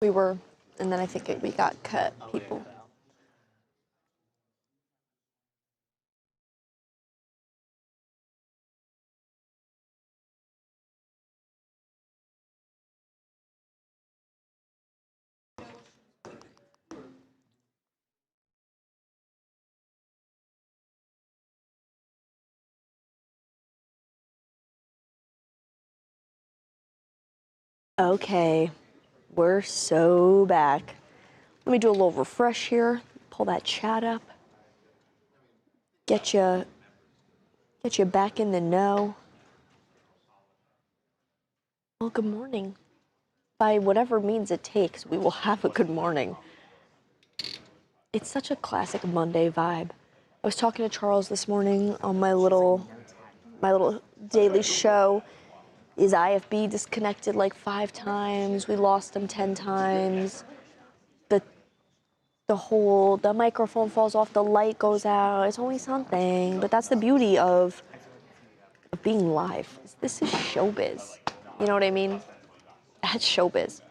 We were, and then I think we got cut, people. Okay, we're so back. Let me do a little refresh here. Pull that chat up. Get you back in the know. Well, good morning. By whatever means it takes, we will have a good morning. It's such a classic Monday vibe. I was talking to Charles this morning on my little daily show. Is IFB disconnected like 5 times? We lost him 10 times. The microphone falls off, the light goes out. It's always something. But that's the beauty of being live. This is showbiz. You know what I mean? That's showbiz.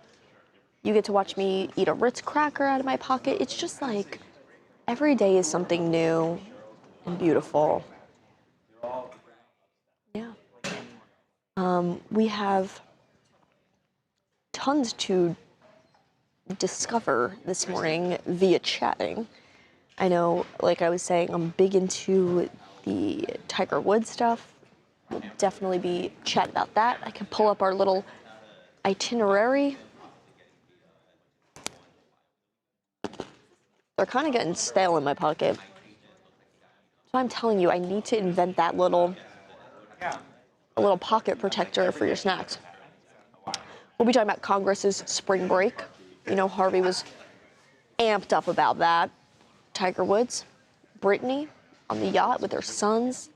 You get to watch me eat a Ritz cracker out of my pocket. It's just like every day is something new and beautiful. Yeah. We have tons to discover this morning via chatting. I know, like I was saying, I'm big into the Tiger Woods stuff. We'll definitely be chatting about that. I can pull up our little itinerary. They're kind of getting stale in my pocket. So I'm telling you, I need to invent that a little pocket protector for your snacks. We'll be talking about Congress's spring break. You know, Harvey was amped up about that. Tiger Woods, Britney on the yacht with her sons,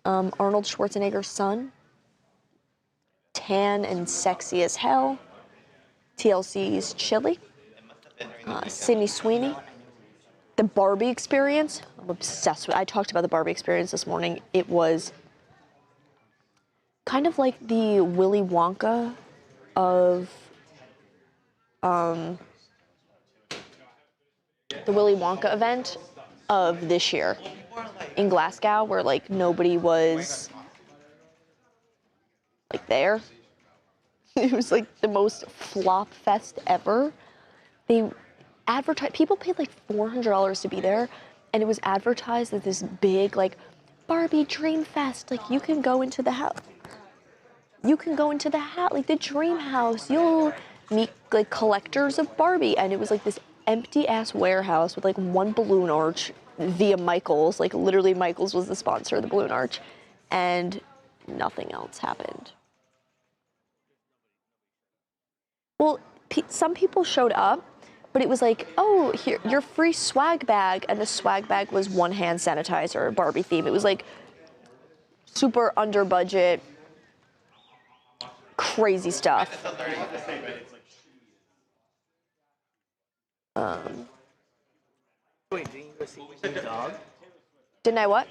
Arnold Schwarzenegger's son, tan and sexy as hell, TLC's Chile, Sydney Sweeney, the Barbie experience. I'm obsessed with it. I talked about the Barbie experience this morning. It was kind of like the Willy Wonka of the Willy Wonka event of this year in Glasgow, where like nobody was like there. It was like the most flop fest ever. They advertised, people paid like $400 to be there, and it was advertised as this big like Barbie Dream Fest. Like you can go into the house. You can go into the house, like the dream house. You'll meet like collectors of Barbie. And it was like this empty ass warehouse with like one balloon arch via Michaels. Like literally Michaels was the sponsor of the balloon arch. And nothing else happened. Well, some people showed up, but it was like, oh, here, your free swag bag. And the swag bag was one hand sanitizer, Barbie theme. It was like super under budget. Crazy stuff. Wait, didn't you go see the dog? Didn't I what?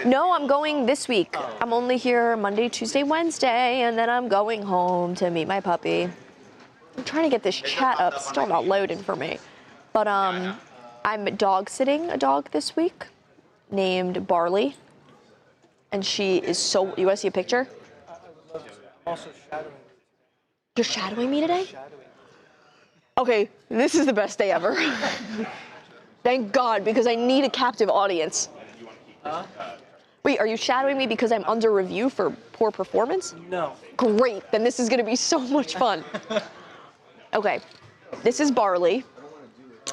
No, I'm going this week. Oh. I'm only here Monday, Tuesday, Wednesday, and then I'm going home to meet my puppy. I'm trying to get this chat up, still not loading for me. But I'm dog sitting a dog this week named Barley. And she is so, you want to see a picture? Also shadowing. You're shadowing me today? Okay, this is the best day ever. Thank God, because I need a captive audience. Wait, are you shadowing me because I'm under review for poor performance? No. Great, then this is gonna be so much fun. Okay, this is Barley.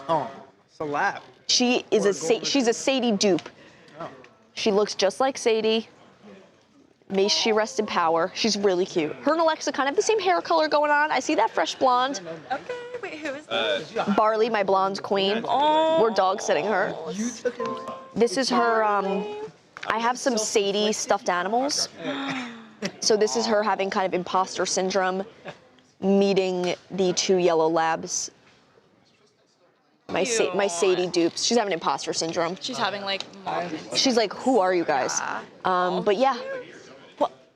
Oh, it's a lab. She is she's a Sadie dupe. Oh. She looks just like Sadie. May she rest in power. She's really cute. Her and Alexa kind of have the same hair color going on. I see that fresh blonde. Okay, wait, who is this? Barley, my blonde queen. Oh. We're dog sitting her. You took it. This is her, I have some Sadie stuffed animals. So this is her having kind of imposter syndrome, meeting the 2 yellow labs. My Sadie dupes. She's having imposter syndrome. She's having like moments. She's like, who are you guys? But yeah.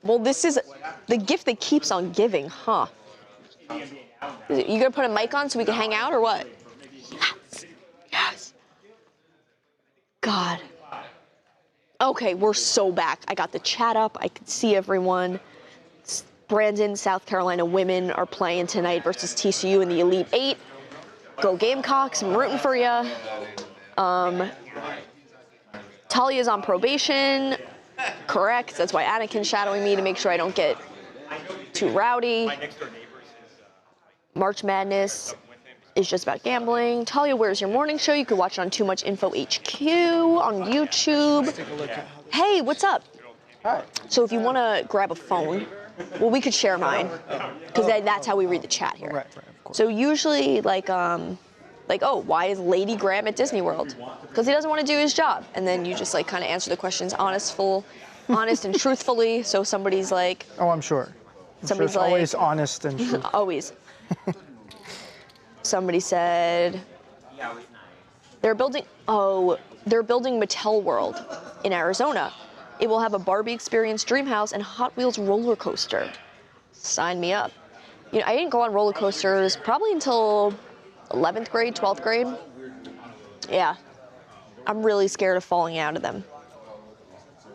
Well, this is the gift that keeps on giving, huh? You gonna put a mic on so we can hang out or what? Yes. Yes. God. Okay, we're so back. I got the chat up. I could see everyone. Brandon, South Carolina women are playing tonight versus TCU in the Elite Eight. Go Gamecocks. I'm rooting for you. Talia's on probation. Correct. That's why Anakin's shadowing me to make sure I don't get too rowdy. March Madness is just about gambling. Talia, where's your morning show? You can watch it on Too Much Info HQ on YouTube. Hey, what's up? Hi. So if you want to grab a phone, well, we could share mine because that's how we read the chat here. Right, of course. So usually, oh, why is Lady Graham at Disney World? Because he doesn't want to do his job. And then you just like kind of answer the questions honest and truthfully. So somebody's like, oh, I'm sure. Somebody's it's always honest and true. Always. Somebody said they're building Mattel World in Arizona. It will have a Barbie Experience dream house and Hot Wheels roller coaster. Sign me up. You know, I didn't go on roller coasters probably until 11th grade, 12th grade. Yeah. I'm really scared of falling out of them.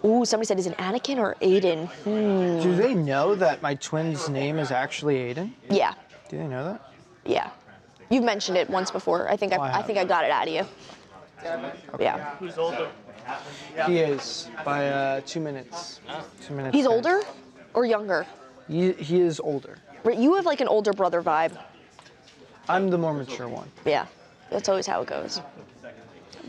Ooh, somebody said, is it Anakin or Aiden? Do they know that my twin's name is actually Aiden? Yeah. Do they know that? Yeah. You've mentioned it once before. I think I think I got it out of you. Okay. Yeah. Who's older? He is by 2 minutes. 2 minutes. He's older or younger? He is older. You have like an older brother vibe. I'm the more mature one. Yeah. That's always how it goes.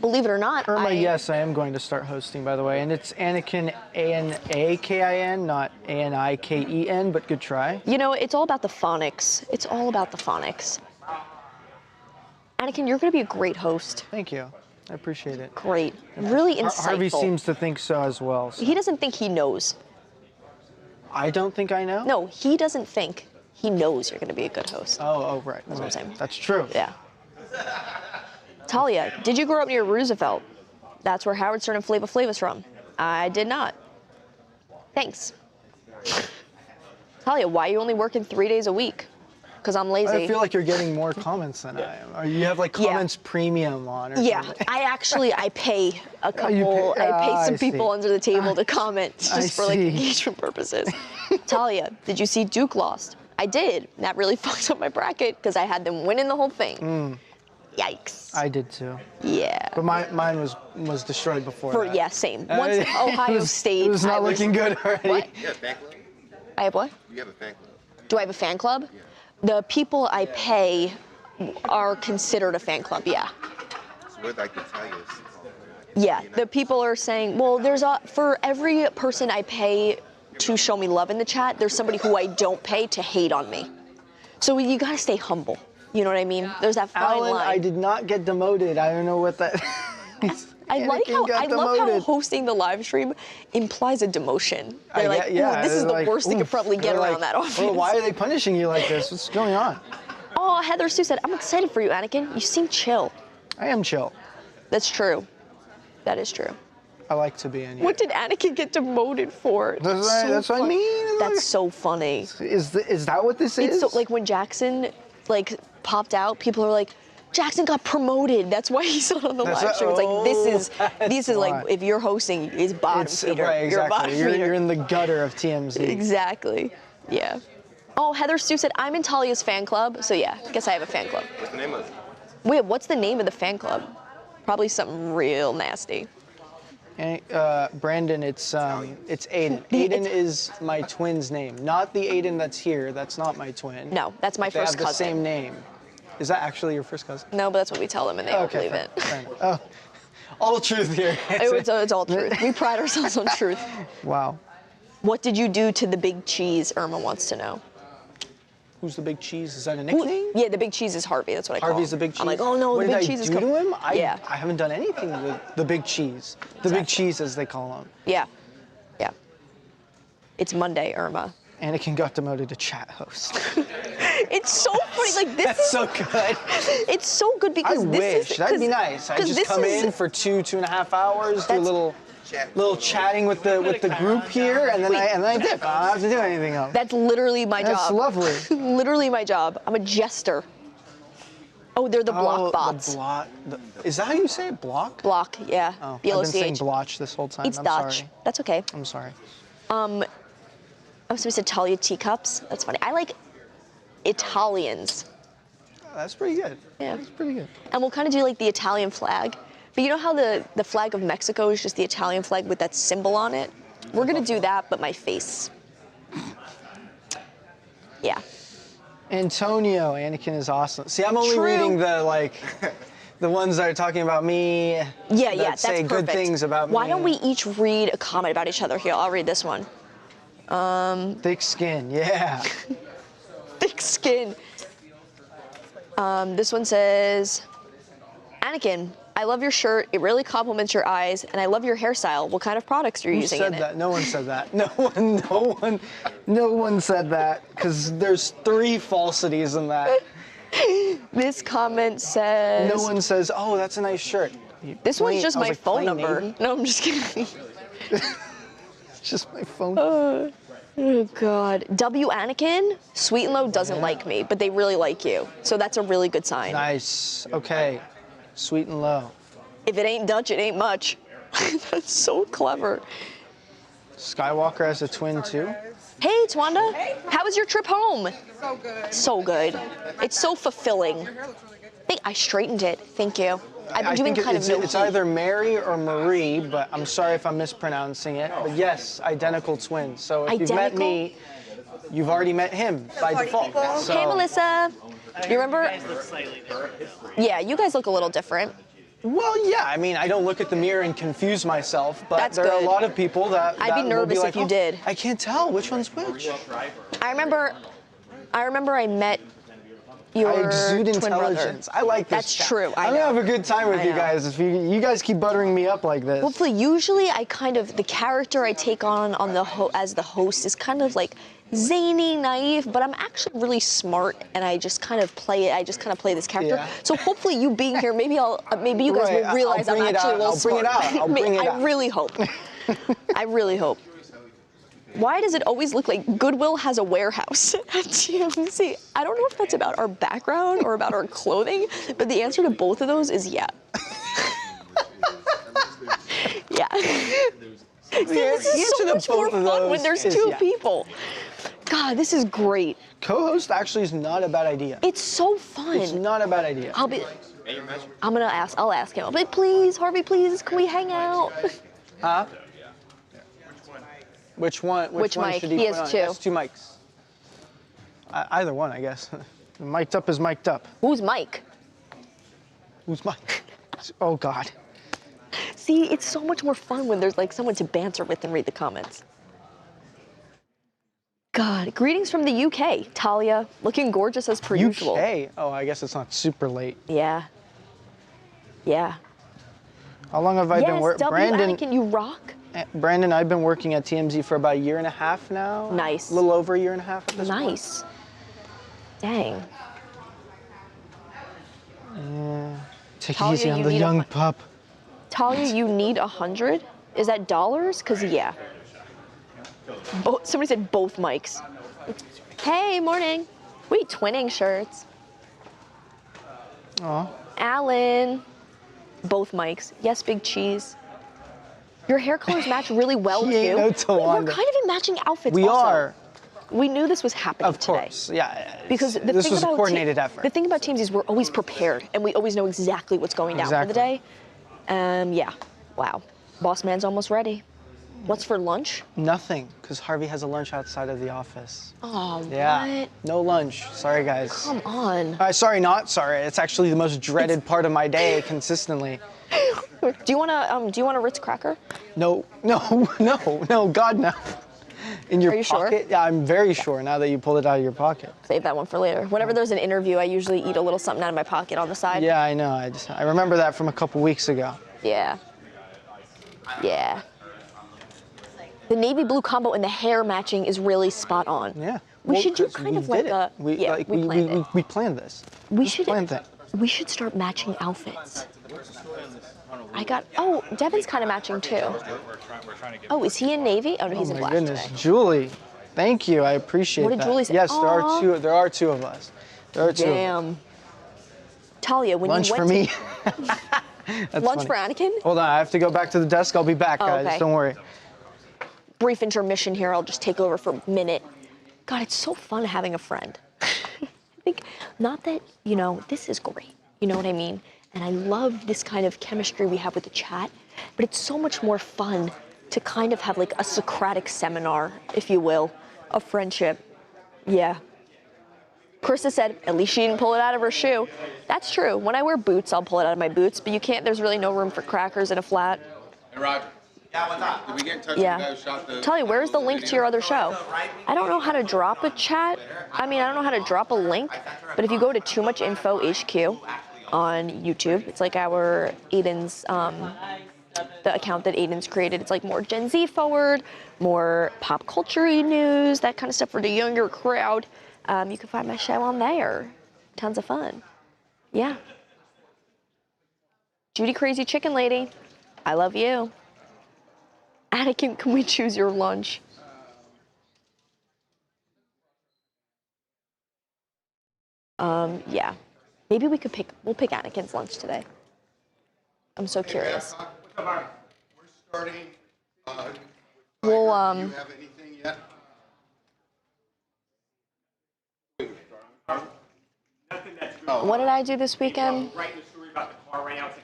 Believe it or not, Irma, yes, I am going to start hosting, by the way. And it's Anakin, A-N-A-K-I-N, not A-N-I-K-E-N, but good try. You know, it's all about the phonics. It's all about the phonics. Anakin, you're going to be a great host. Thank you. I appreciate it. Great. Really insightful. Harvey seems to think so as well. So. He doesn't think he knows. I don't think I know? No, he doesn't think. He knows you're going to be a good host. Oh, right. That's what I'm saying. That's true. Yeah. Talia, did you grow up near Roosevelt? That's where Howard Stern and Flava Flav's from. I did not. Thanks. Talia, why are you only working 3 days a week? Because I'm lazy. I feel like you're getting more comments than I am. Or you have like comments premium on or something. I pay a couple, I pay some people under the table to comment just for like engagement purposes. Talia, did you see Duke lost? I did. That really fucked up my bracket because I had them winning the whole thing. Yikes. I did too. Yeah. But mine was destroyed before that. Yeah, same. Once Ohio State. It was not looking good already. What? You have a fan club? I have what? You have a fan club? Do I have a fan club? Yeah. The people I pay are considered a fan club, yeah. So what I can tell you is... Yeah, the people are saying, well, for every person I pay to show me love in the chat, there's somebody who I don't pay to hate on me. So you gotta stay humble. You know what I mean? There's that fine Alan, line. I did not get demoted. I don't know what that I love how hosting the live stream implies a demotion. They're like, ooh, this is the worst they could probably get around that audience. Well, why are they punishing you like this? What's going on? Oh, Heather Sue said, I'm excited for you, Anakin. You seem chill. I am chill. That's true. That is true. I like to be anyway. What did Anakin get demoted for? That's what I mean. That's so funny. Is that what this is? It's so, like when Jackson popped out, people are like, Jackson got promoted. That's why he's not on the live stream. It's like this is like if you're hosting, it's bottom feeder. Right, exactly. You're bottom feeder. You're in the gutter of TMZ. Exactly. Yeah. Oh, Heather Sue said I'm in Talia's fan club. So yeah, I guess I have a fan club. What's the name of it? Wait, what's the name of the fan club? Probably something real nasty. And, Brandon, it's Aiden. Aiden is my twin's name, not the Aiden that's here. That's not my twin. No, that's my first cousin. They have the same name. Is that actually your first cousin? No, but that's what we tell them, and they don't believe it. Oh, all truth here. It's all truth. We pride ourselves on truth. Wow. What did you do to the big cheese? Irma wants to know. Who's the big cheese? Is that a nickname? Yeah, the big cheese is Harvey. That's what I call him. Harvey's the big cheese. I'm like, oh no, the big cheese is coming. What did I do to him? Yeah. I haven't done anything with the big cheese. The big cheese, as they call him. Yeah. Yeah. It's Monday, Irma. Anakin got demoted to chat host. It's so funny. Like this That's is so good. It's so good because I wish. That'd be nice. I just come in for 2.5 hours, do a little little chatting with the group here, and then I dip. I don't have to do anything else. That's literally my job. That's lovely. Literally my job. I'm a jester. Oh, they're the block bots. Is that how you say it? Block? Block, yeah. Oh, B-L-O-C-H. I've been saying blotch this whole time. It's I'm Dutch. sorry. That's okay. I'm sorry. I'm supposed to tell you teacups. That's funny. I like Italians. That's pretty good. Yeah. That's pretty good. And we'll kind of do like the Italian flag. But you know how the flag of Mexico is just the Italian flag with that symbol on it? We're gonna do that, but my face. Yeah. Antonio, Anakin is awesome. See, I'm only True. reading the ones that are talking about me. Yeah, that say that's good perfect. things about me. Why don't we each read a comment about each other? Here, I'll read this one. Thick skin, yeah. Thick skin. This one says, Anakin, I love your shirt. It really compliments your eyes, and I love your hairstyle. What kind of products are you using in it? Who said that? No one said that. No one said that, because there's 3 falsities in that. This comment says. No one says, oh, that's a nice shirt. This one's just I was my like, phone plain number. navy? No, I'm just kidding. It's just my phone. Oh God. W Anakin, Sweet and Low doesn't like me, but they really like you. So that's a really good sign. Nice. Okay. Sweet and low. If it ain't Dutch, it ain't much. That's so clever. Skywalker has a twin too. Hey, Twanda. How was your trip home? So good. So good. It's so fulfilling. Your hair looks really good. I think I straightened it. Thank you. I've been I doing think kind of no it's heat. either Mary or Marie, but I'm sorry if I'm mispronouncing it. But yes, identical twins. So if you've met Identical? me, you've already met him by party default. people. So, Hey, Melissa. You remember? Yeah, you guys look a little different. Well, yeah. I mean, I don't look at the mirror and confuse myself, but That's there are good. a lot of people that I'd be will nervous like, if you "Oh, did." I can't tell which one's which. I remember I met your I exude twin brother. intelligence. I like this. That's chat. true. I I'm know. gonna have a good time with I you know. guys if you guys keep buttering me up like this. Hopefully, usually I kind of the character I take on the as the host is kind of like zany, naive, but I'm actually really smart, and I just kind of play it. I just kind of play this character. Yeah. So hopefully, you being here, maybe you guys Right, will realize I'll I'm bring it actually out. a little I'll bring it smart. out. I'll bring it out. I really hope. I really hope. Why does it always look like Goodwill has a warehouse at TMZ? I don't know if that's about our background or about our clothing, but the answer to both of those is yeah. Yeah. See, this is so much more fun when there's 2 people. God, this is great. Co-host actually is not a bad idea. It's so fun. It's not a bad idea. I'll ask him. I'll be like, please, Harvey, please, can we hang out? Huh? Which one? Which one mic? should He he has put on? 2. He has 2 mics. Either one, I guess. Mic'd up is mic'd up. Who's Mike? Who's Mike? Oh God. See, it's so much more fun when there's like someone to banter with and read the comments. God, greetings from the UK. Talia, looking gorgeous as per usual. UK? Oh, I guess it's not super late. Yeah. Yeah. How long have I been Yes, working? Anakin, you rock. Brandon, I've been working at TMZ for about 1.5 years now. Nice. A little over 1.5 years at this point. Nice. Dang. Take it Talia, easy on you the need a young hun- pup. Talia, you need 100? Is that dollars? Cause yeah. Somebody said both mics. Hey, morning. Wait, twinning shirts. Aw. Alan. Both mics. Yes, big cheese. Your hair colors match really well, He ain't too. no Wait, we're Tawanda. kind of in matching outfits We also. are, We knew this was happening of today. course. Yeah. Because the this thing was a about coordinated effort. The thing about teams is we're always prepared, and we always know exactly what's going down for the day. Yeah. Wow. Boss man's almost ready. What's for lunch? Nothing, because Harvey has a lunch outside of the office. Oh, Yeah. what? No lunch. Sorry, guys. Come on. Sorry, not sorry. It's actually the most dreaded part of my day consistently. Do you want a Ritz cracker? No, God, no. In your Are you sure? pocket? Yeah, I'm very sure now that you pulled it out of your pocket. Save that one for later. Whenever there's an interview, I usually eat a little something out of my pocket on the side. Yeah, I know. I remember that from a couple weeks ago. Yeah. Yeah. The navy blue combo and the hair matching is really spot on. Yeah. We should do 'cause kind we of like did a. it. Yeah, we planned it. We planned this. We This should. planned thing. We should start matching outfits. I got, oh, Devin's kind of matching too. Oh, is he in Navy? Oh, no, he's in Oh black my goodness, today. Julie, thank you. I appreciate What did that. Julie say? Yes, Aw. there are two of us. There are two. Damn. Talia, when Lunch you for went me. to lunch for Anakin? Hold on, I have to go back to the desk. I'll be back, guys. okay. Don't worry. Brief intermission here. I'll just take over for a minute. God, it's so fun having a friend. I think, not that, you know, this is great. You know what I mean? And I love this kind of chemistry we have with the chat, but it's so much more fun to kind of have like a Socratic seminar, if you will, of friendship. Yeah. Krista said, at least she didn't pull it out of her shoe. That's true. When I wear boots, I'll pull it out of my boots, but you can't, there's really no room for crackers in a flat. Hey, Roger. Yeah, what's up? Did we get in touch Yeah. with the guy who shot the... Tell you, where's the link to your other show? I don't know how to drop a chat. I mean, I don't know how to drop a link, but if you go to Too Much Info HQ on YouTube, it's like our Aiden's, the account that Aiden's created. It's like more Gen Z forward, more pop culture news, that kind of stuff for the younger crowd. You can find my show on there. Tons of fun. Yeah. Judy Crazy Chicken Lady, I love you. Anakin, can we choose your lunch? Yeah. Maybe we'll pick Anakin's lunch today. I'm so curious. We're starting... We'll, do you have anything yet? what did I do this weekend?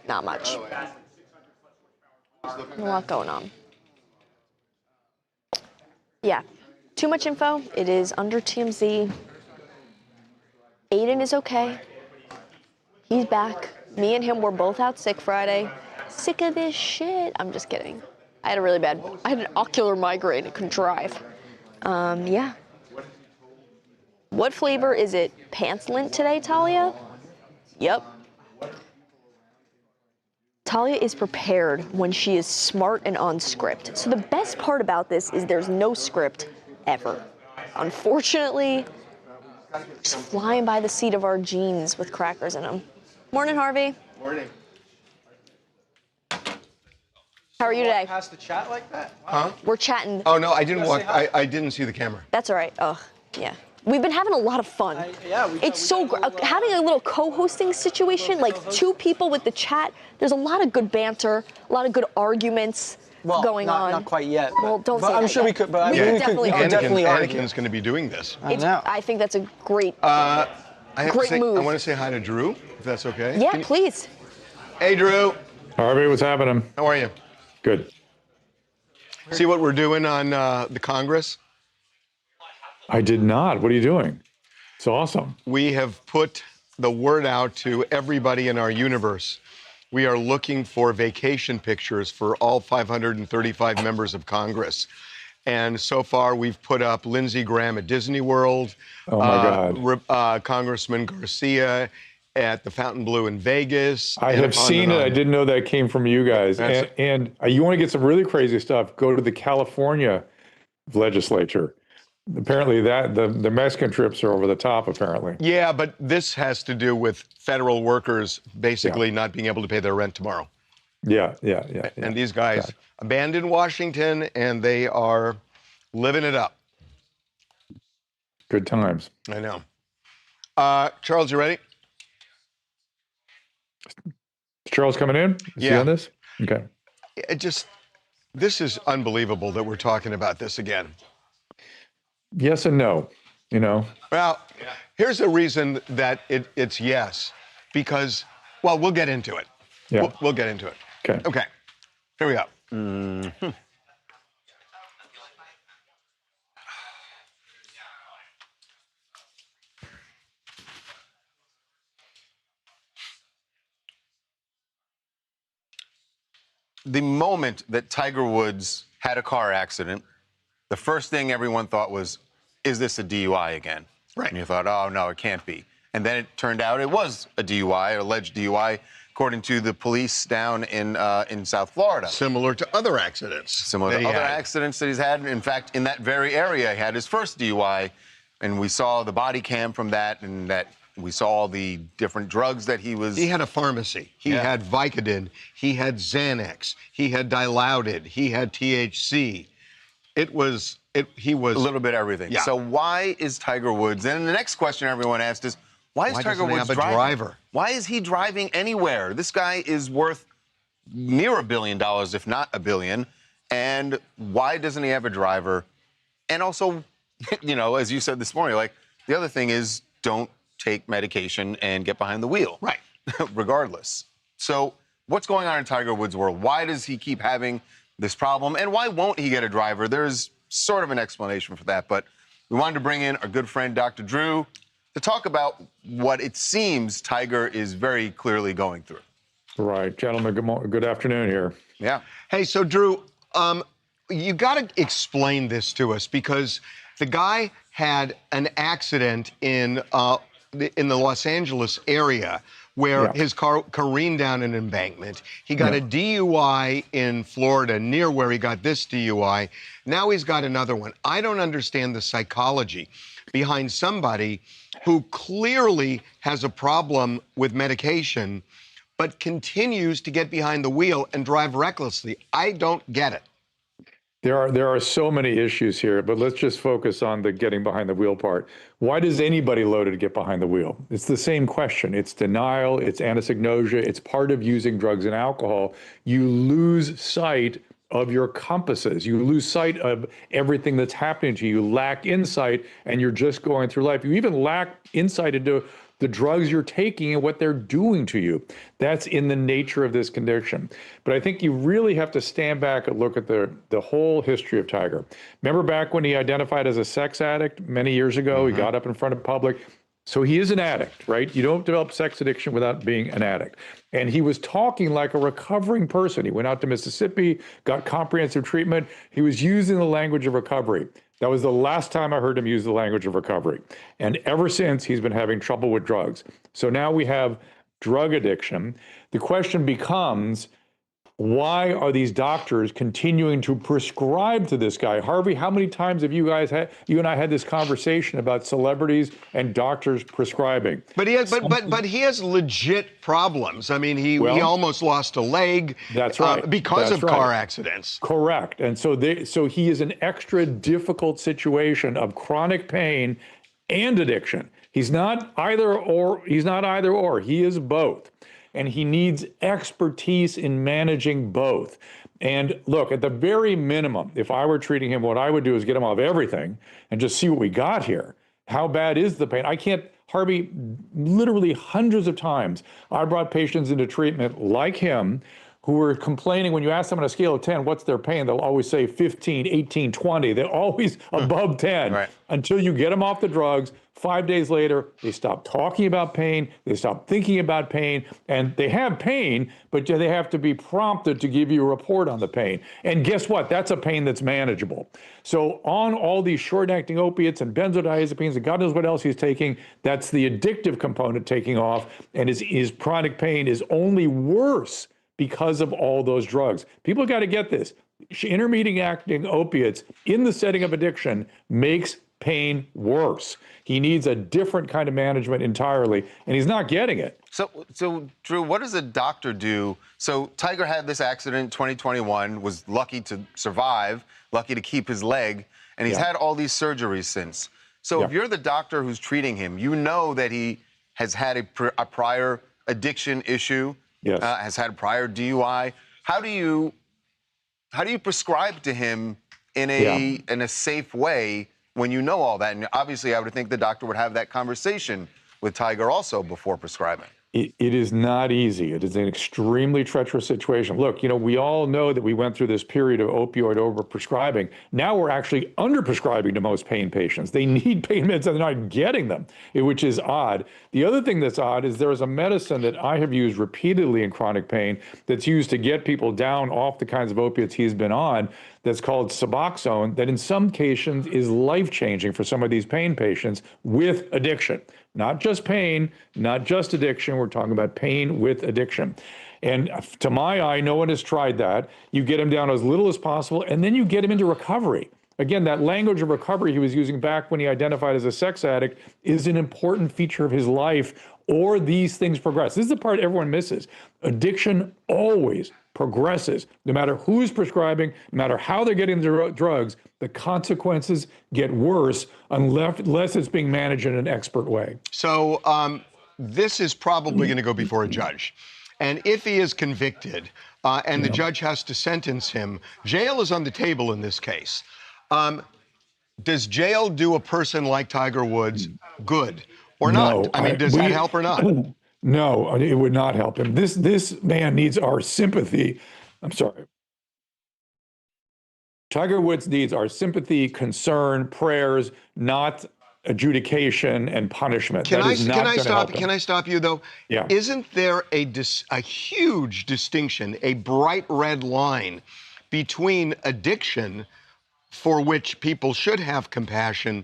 Not much. A lot going on. Yeah. Too much info. It is under TMZ. Aiden is okay. He's back. Me and him were both out sick Friday. Sick of this shit. I'm just kidding. I had an ocular migraine. I couldn't drive. Yeah. What flavor is it? Pants lint today, Talia? Yep. Talia is prepared when she is smart and on script. So the best part about this is there's no script ever. Unfortunately, just flying by the seat of our jeans with crackers in them. Morning, Harvey. Morning. How are you today? Past the chat like that? Huh? We're chatting. Oh, no, I didn't Wanna want... say hi? I didn't see the camera. That's all right. Oh, yeah. We've been having a lot of fun. It's so great. Having a little co-hosting situation, like two people with the chat, there's a lot of good banter, a lot of good arguments going on. Not quite yet. Well, don't but say I'm that sure yet. we could, but We I mean, could definitely we could argue. definitely argue. Anakin's going to be doing this. I know. I think that's a great. I have Great to say, move. I want to say hi to Drew, if that's okay. Yeah, please. Hey, Drew. Harvey, what's happening? How are you? Good. See what we're doing on the Congress? I did not. What are you doing? It's awesome. We have put the word out to everybody in our universe. We are looking for vacation pictures for all 535 members of Congress. And so far, we've put up Lindsey Graham at Disney World. Oh, my God. Congressman Garcia at the Fontainebleau in Vegas. I have seen it. I didn't know that came from you guys. And you want to get some really crazy stuff, go to the California legislature. Apparently the Mexican trips are over the top, apparently. Yeah, but this has to do with federal workers basically not being able to pay their rent tomorrow. Yeah. And these guys abandoned Washington, and they are living it up. Good times. I know. Charles, you ready? Is Charles coming in? Is he on this? Okay. This is unbelievable that we're talking about this again. Yes and no, you know. Well, here's the reason that it's yes, because, well, we'll get into it. Yeah. We'll get into it. Okay. Okay. Here we go. The moment that Tiger Woods had a car accident, the first thing everyone thought was, is this a DUI again? Right. And you thought, oh, no, it can't be. And then it turned out it was a DUI, alleged DUI, according to the police down in South Florida. Similar to other accidents. Similar to other accidents that he's had. In fact, in that very area, he had his first DUI, and we saw the body cam from that, and that We saw all the different drugs that he was. He had a pharmacy. He had Vicodin. He had Xanax. He had Dilaudid. He had THC. He was a little bit of everything. Yeah. So why is Tiger Woods? And the next question everyone asked is, why is Tiger doesn't he Woods have a driving? driver? Why is he driving anywhere? This guy is worth near $1 billion, if not $1 billion. And why doesn't he have a driver? And also, you know, as you said this morning, like, the other thing is, don't take medication and get behind the wheel. Right. Regardless. So what's going on in Tiger Woods' world? Why does he keep having this problem? And why won't he get a driver? There's sort of an explanation for that. But we wanted to bring in our good friend, Dr. Drew, to talk about what it seems Tiger is very clearly going through. Right. Gentlemen, good afternoon here. Yeah. Hey, so Drew, you got to explain this to us, because the guy had an accident in the Los Angeles area where his car careened down an embankment. He got a DUI in Florida near where he got this DUI. Now he's got another one. I don't understand the psychology behind somebody who clearly has a problem with medication but continues to get behind the wheel and drive recklessly. I don't get it. There are so many issues here, but let's just focus on the getting behind the wheel part. Why does anybody loaded get behind the wheel? It's the same question. It's denial, it's anosognosia, it's part of using drugs and alcohol. You lose sight of your compasses. You lose sight of everything that's happening to you. You lack insight, and you're just going through life. You even lack insight into the drugs you're taking and what they're doing to you. That's in the nature of this condition. But I think you really have to stand back and look at the whole history of Tiger. Remember back when he identified as a sex addict many years ago? He got up in front of public. So he is an addict, right? You don't develop sex addiction without being an addict. And he was talking like a recovering person. He went out to Mississippi, got comprehensive treatment. He was using the language of recovery. That was the last time I heard him use the language of recovery. And ever since, he's been having trouble with drugs. So now we have drug addiction. The question becomes, why are these doctors continuing to prescribe to this guy? Harvey, how many times have you and I had this conversation about celebrities and doctors prescribing? But he has, but he has legit problems. I mean, he almost lost a leg. That's right. Because of car accidents. Correct. And so he is an extra difficult situation of chronic pain and addiction. He's not either or. He is both. And he needs expertise in managing both. And look, at the very minimum, if I were treating him, what I would do is get him off everything and just see what we got here. How bad is the pain? Harvey, literally hundreds of times, I brought patients into treatment like him who were complaining when you ask them on a scale of 10, what's their pain? They'll always say 15, 18, 20. They're always above 10 until you get them off the drugs. 5 days later, they stop talking about pain, they stop thinking about pain, and they have pain, but they have to be prompted to give you a report on the pain. And guess what? That's a pain that's manageable. So on all these short-acting opiates and benzodiazepines and God knows what else he's taking, that's the addictive component taking off, and his chronic pain is only worse because of all those drugs. People got to get this. Intermediate-acting opiates in the setting of addiction makes pain worse. He needs a different kind of management entirely, and he's not getting it. So Drew, what does a doctor do? So Tiger had this accident in 2021, was lucky to survive, lucky to keep his leg, and he's had all these surgeries since. So if you're the doctor who's treating him, you know that he has had a prior addiction issue, has had a prior DUI. How do you prescribe to him in a safe way when you know all that? And obviously, I would think the doctor would have that conversation with Tiger also before prescribing. It is not easy. It is an extremely treacherous situation. Look, we all know that we went through this period of opioid overprescribing. Now we're actually underprescribing to most pain patients. They need pain meds and they're not getting them, which is odd. The other thing that's odd is there is a medicine that I have used repeatedly in chronic pain that's used to get people down off the kinds of opiates he's been on, that's called Suboxone, that in some cases is life-changing for some of these pain patients with addiction. Not just pain, not just addiction. We're talking about pain with addiction. And to my eye, no one has tried that. You get them down as little as possible, and then you get them into recovery. Again, that language of recovery he was using back when he identified as a sex addict is an important feature of his life, or these things progress. This is the part everyone misses. Addiction always progresses. No matter who's prescribing, no matter how they're getting the drugs, the consequences get worse unless it's being managed in an expert way. So this is probably going to go before a judge. And if he is convicted and the judge has to sentence him, jail is on the table in this case. Does jail do a person like Tiger Woods good or not? I mean, does that help or not? No, it would not help him. This man needs our sympathy. I'm sorry. Tiger Woods needs our sympathy, concern, prayers, not adjudication and punishment. Can I stop you though? Yeah. Isn't there a huge distinction, a bright red line between addiction, for which people should have compassion,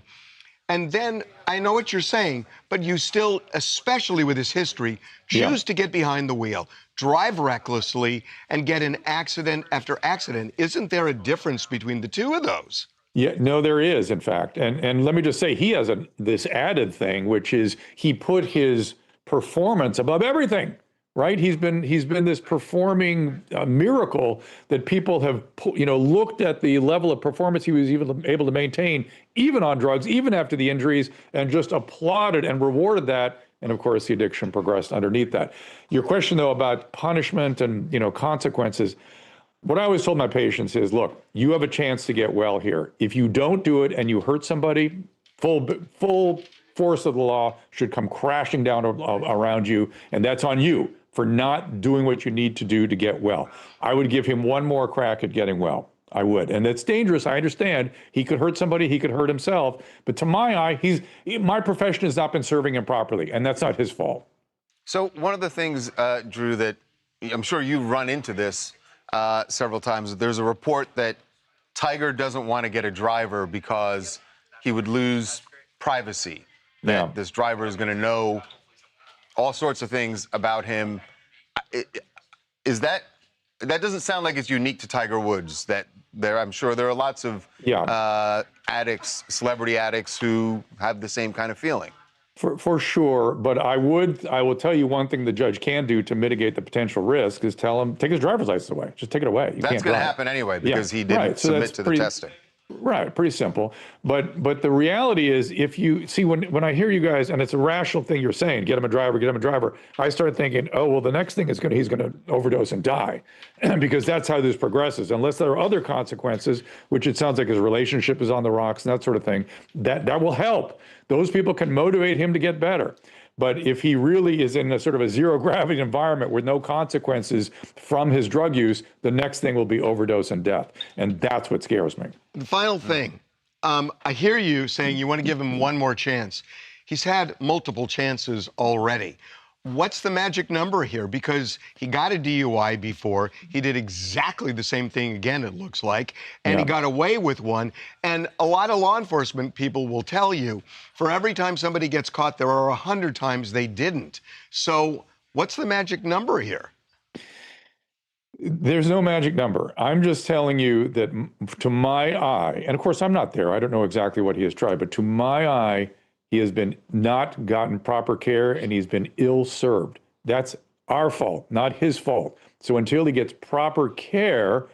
and then, I know what you're saying, but you still, especially with his history, choose to get behind the wheel, drive recklessly, and get in accident after accident. Isn't there a difference between the two of those? Yeah, no, there is, in fact. And let me just say, he has this added thing, which is he put his performance above everything, right? He's been this performing miracle that people have, looked at the level of performance he was even able to maintain, even on drugs, even after the injuries, and just applauded and rewarded that. And of course, the addiction progressed underneath that. Your question, though, about punishment and consequences. What I always told my patients is, look, you have a chance to get well here. If you don't do it and you hurt somebody, full force of the law should come crashing down around you, and that's on you for not doing what you need to do to get well. I would give him one more crack at getting well. I would. And it's dangerous. I understand. He could hurt somebody. He could hurt himself. But to my eye, my profession has not been serving him properly, and that's not his fault. So one of the things, Drew, that I'm sure you've run into this several times. There's a report that Tiger doesn't want to get a driver because he would lose privacy. That this driver is going to know all sorts of things about him. Is that doesn't sound like it's unique to Tiger Woods? I'm sure there are lots of addicts, celebrity addicts, who have the same kind of feeling. For sure, but I will tell you one thing the judge can do to mitigate the potential risk is tell him, take his driver's license away. Just take it away. That's going to happen anyway because he didn't submit to the testing. Right, pretty simple. But the reality is, if you see, when I hear you guys, and it's a rational thing you're saying, get him a driver, I start thinking, oh, well, the next thing is he's going to overdose and die, because that's how this progresses. Unless there are other consequences, which it sounds like his relationship is on the rocks and that sort of thing, that will help. Those people can motivate him to get better. But if he really is in a sort of a zero gravity environment with no consequences from his drug use, the next thing will be overdose and death. And that's what scares me. The final thing, I hear you saying you want to give him one more chance. He's had multiple chances already. What's the magic number here? Because he got a DUI before. He did exactly the same thing again, it looks like, and he got away with one. And a lot of law enforcement people will tell you, for every time somebody gets caught, there are 100 times they didn't. So what's the magic number here? There's no magic number. I'm just telling you that to my eye, and of course I'm not there, I don't know exactly what he has tried, but to my eye, he has been not gotten proper care and he's been ill-served. That's our fault, not his fault. So until he gets proper care,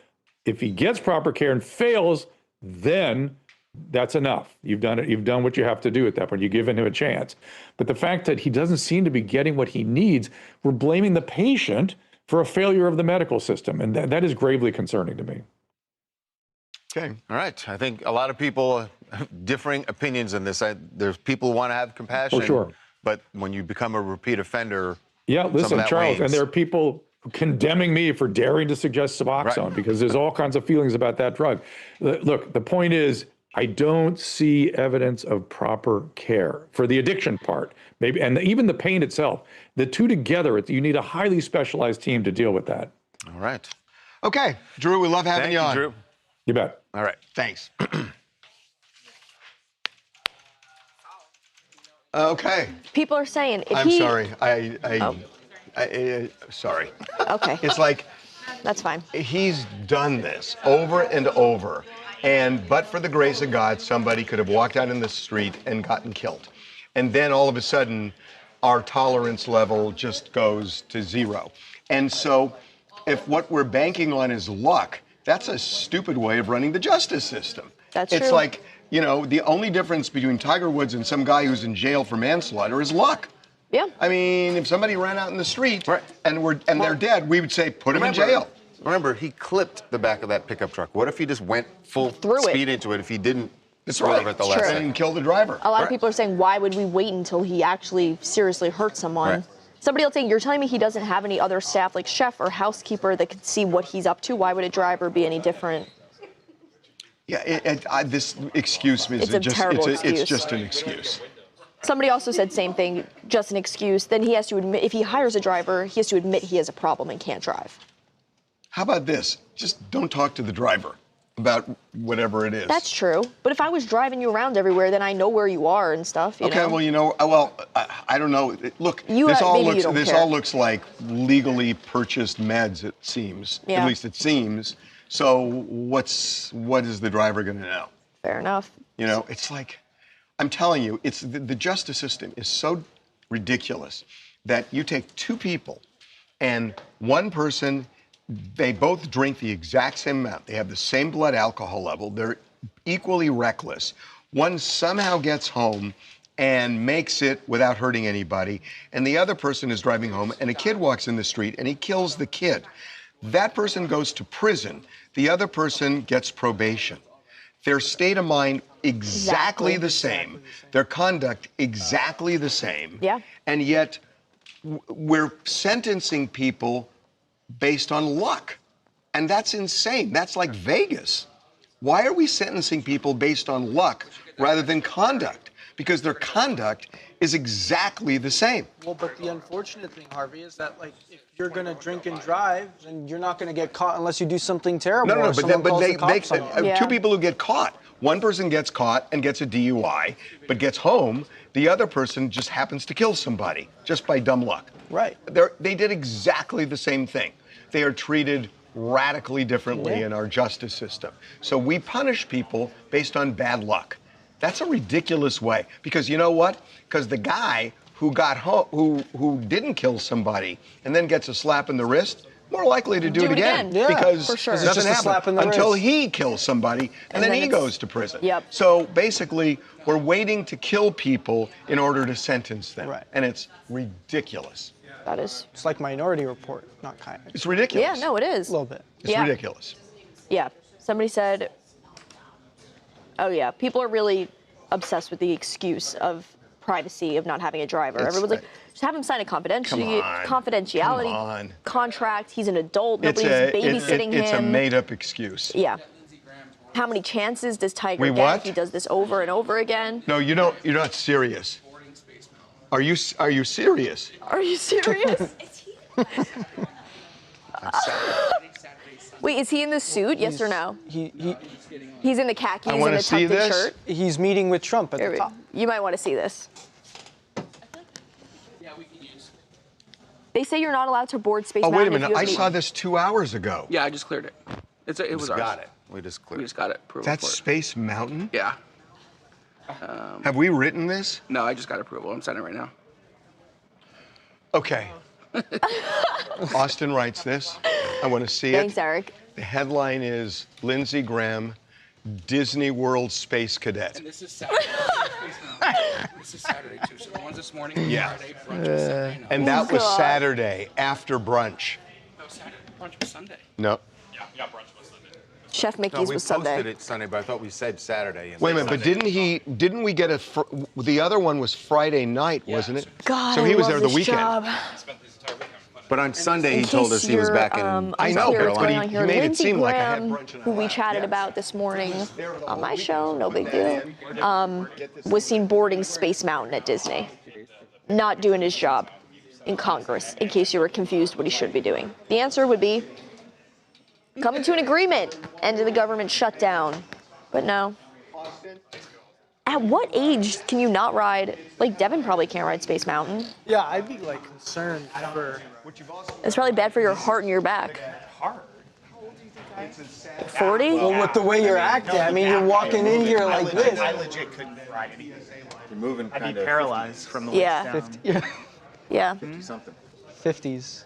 if he gets proper care and fails, then that's enough. You've done it. You've done what you have to do at that point. You've given him a chance. But the fact that he doesn't seem to be getting what he needs, we're blaming the patient for a failure of the medical system. And that is gravely concerning to me. Okay. All right. I think a lot of people differing opinions in this. There's people who want to have compassion. For sure. But when you become a repeat offender, listen, Charles, wanes. And there are people condemning me for daring to suggest Suboxone because there's all kinds of feelings about that drug. Look, the point is, I don't see evidence of proper care for the addiction part, maybe, and even the pain itself. The two together, you need a highly specialized team to deal with that. All right. Okay, Drew, we love having you on. Drew. You bet. All right. Thanks. Okay. People are saying if I'm sorry. Sorry. Okay. It's like That's fine. he's done this over and over. but for the grace of God, somebody could have walked out in the street and gotten killed. And then all of a sudden, our tolerance level just goes to zero. And so if what we're banking on is luck, that's a stupid way of running the justice system. That's It's true. like, you know, the only difference between Tiger Woods and some guy who's in jail for manslaughter is luck. Yeah. I mean, if somebody ran out in the street and they're dead, we would say put them in jail. Remember, he clipped the back of that pickup truck. What if he just went full Through it. speed into it if he didn't That's swerve right. at the last True. second? And kill the driver. A lot of people are saying, why would we wait until he actually seriously hurt someone? Right. Somebody else saying, you're telling me he doesn't have any other staff like chef or housekeeper that could see what he's up to? Why would a driver be any different? Yeah, this excuse is It's a just terrible it's excuse. just an excuse. Somebody also said same thing, just an excuse. Then he has to admit, if he hires a driver, he has to admit he has a problem and can't drive. How about this? Just don't talk to the driver about whatever it is. That's true. But if I was driving you around everywhere, then I know where you are and stuff. You know? Well, I don't know. Look, You this all maybe you looks don't this care. all looks like legally purchased meds. It seems. Yeah. At least it seems. So what is the driver going to know? Fair enough. You know, it's like, I'm telling you, it's the justice system is so ridiculous that you take two people and one person, they both drink the exact same amount. They have the same blood alcohol level. They're equally reckless. One somehow gets home and makes it without hurting anybody, and the other person is driving home and a kid walks in the street and he kills the kid. That person goes to prison. The other person gets probation. Their state of mind exactly the same. Their conduct exactly the same. Yeah. And yet we're sentencing people based on luck. And that's insane. That's like Vegas. Why are we sentencing people based on luck rather than conduct? Because their conduct is exactly the same. Well, but the unfortunate thing, Harvey, is that like if you're gonna drink and drive, then you're not gonna get caught unless you do something terrible. No, or but someone calls the cops on you. Yeah. two people who get caught. One person gets caught and gets a DUI, but gets home. The other person just happens to kill somebody just by dumb luck. Right. They did exactly the same thing. They are treated radically differently in our justice system. So we punish people based on bad luck. That's a ridiculous way. Because you know what? Because the guy who got home, who didn't kill somebody and then gets a slap in the wrist, more likely to do it again. Yeah, because for sure. It's nothing just a slap in happens the until wrist. he kills somebody and then then he it's- goes to prison. Yep. So basically, we're waiting to kill people in order to sentence them. Right. And it's ridiculous. That is. It's like Minority Report, not kind of. It's ridiculous. Yeah, no, it is. A little bit. It's Yeah. ridiculous. Yeah. Somebody said, oh, yeah, people are really obsessed with the excuse of privacy of not having a driver. It's Everyone's like, like- just have him sign a confidentiality Come on. contract. He's an adult. It's Nobody's babysitting it's a him. made-up excuse. Yeah. How many chances does Tiger We get what? if he does this over and over again? No, you don't. You're not serious. Are you serious? Are you serious? Wait, is he in the suit? Yes or no? He's in the khakis I and wanna the see tucked-in this. shirt. He's meeting with Trump at Here the we- top. You might want to see this. They say you're not allowed to board Space Oh, Mountain. wait a if minute. you I have any- saw this 2 hours ago. Yeah, I just cleared it. It was ours. Got it. We just cleared. We just got it. Approval That's for it. Space Mountain? Yeah. Have we written this? No, I just got approval. I'm signing it right now. Okay. Austin writes this. I want to see Thanks, it. Eric. The headline is Lindsey Graham, Disney World Space Cadet. And this is Saturday. This is Saturday too. So the ones this morning, Yeah. Friday, brunch was Saturday. No, And that was God. Saturday after brunch. no, Saturday. Brunch was Sunday. No. Yeah, brunch was Sunday. Chef No, Mickey's we was posted Sunday. it Sunday, but I thought we said Saturday. Wait a minute, but didn't we get the other one was Friday night, wasn't it? God, So he I was love there the this weekend. job. Spent this entire weekend. But on Sunday, he In told case us he was you're, back in I know, unclear but what's going he- on he here. made it Lindsey seem like I had Graham, brunch and a who we half. chatted Yeah. about this morning on my show, no big deal, was seen boarding Space Mountain at Disney. Not doing his job in Congress, in case you were confused what he should be doing. The answer would be coming to an agreement, ending the government shutdown. But no. At what age can you not ride? Like, Devin probably can't ride Space Mountain. Yeah, I'd be like concerned for It's probably bad for your heart and your back. heart. 40? Well, with the way you're acting, I mean, you're walking in here like this. I legit couldn't ride anything. You're moving I'd kind be of paralyzed from the Yeah. waist down. Yeah. Yeah. 50-something. 50s.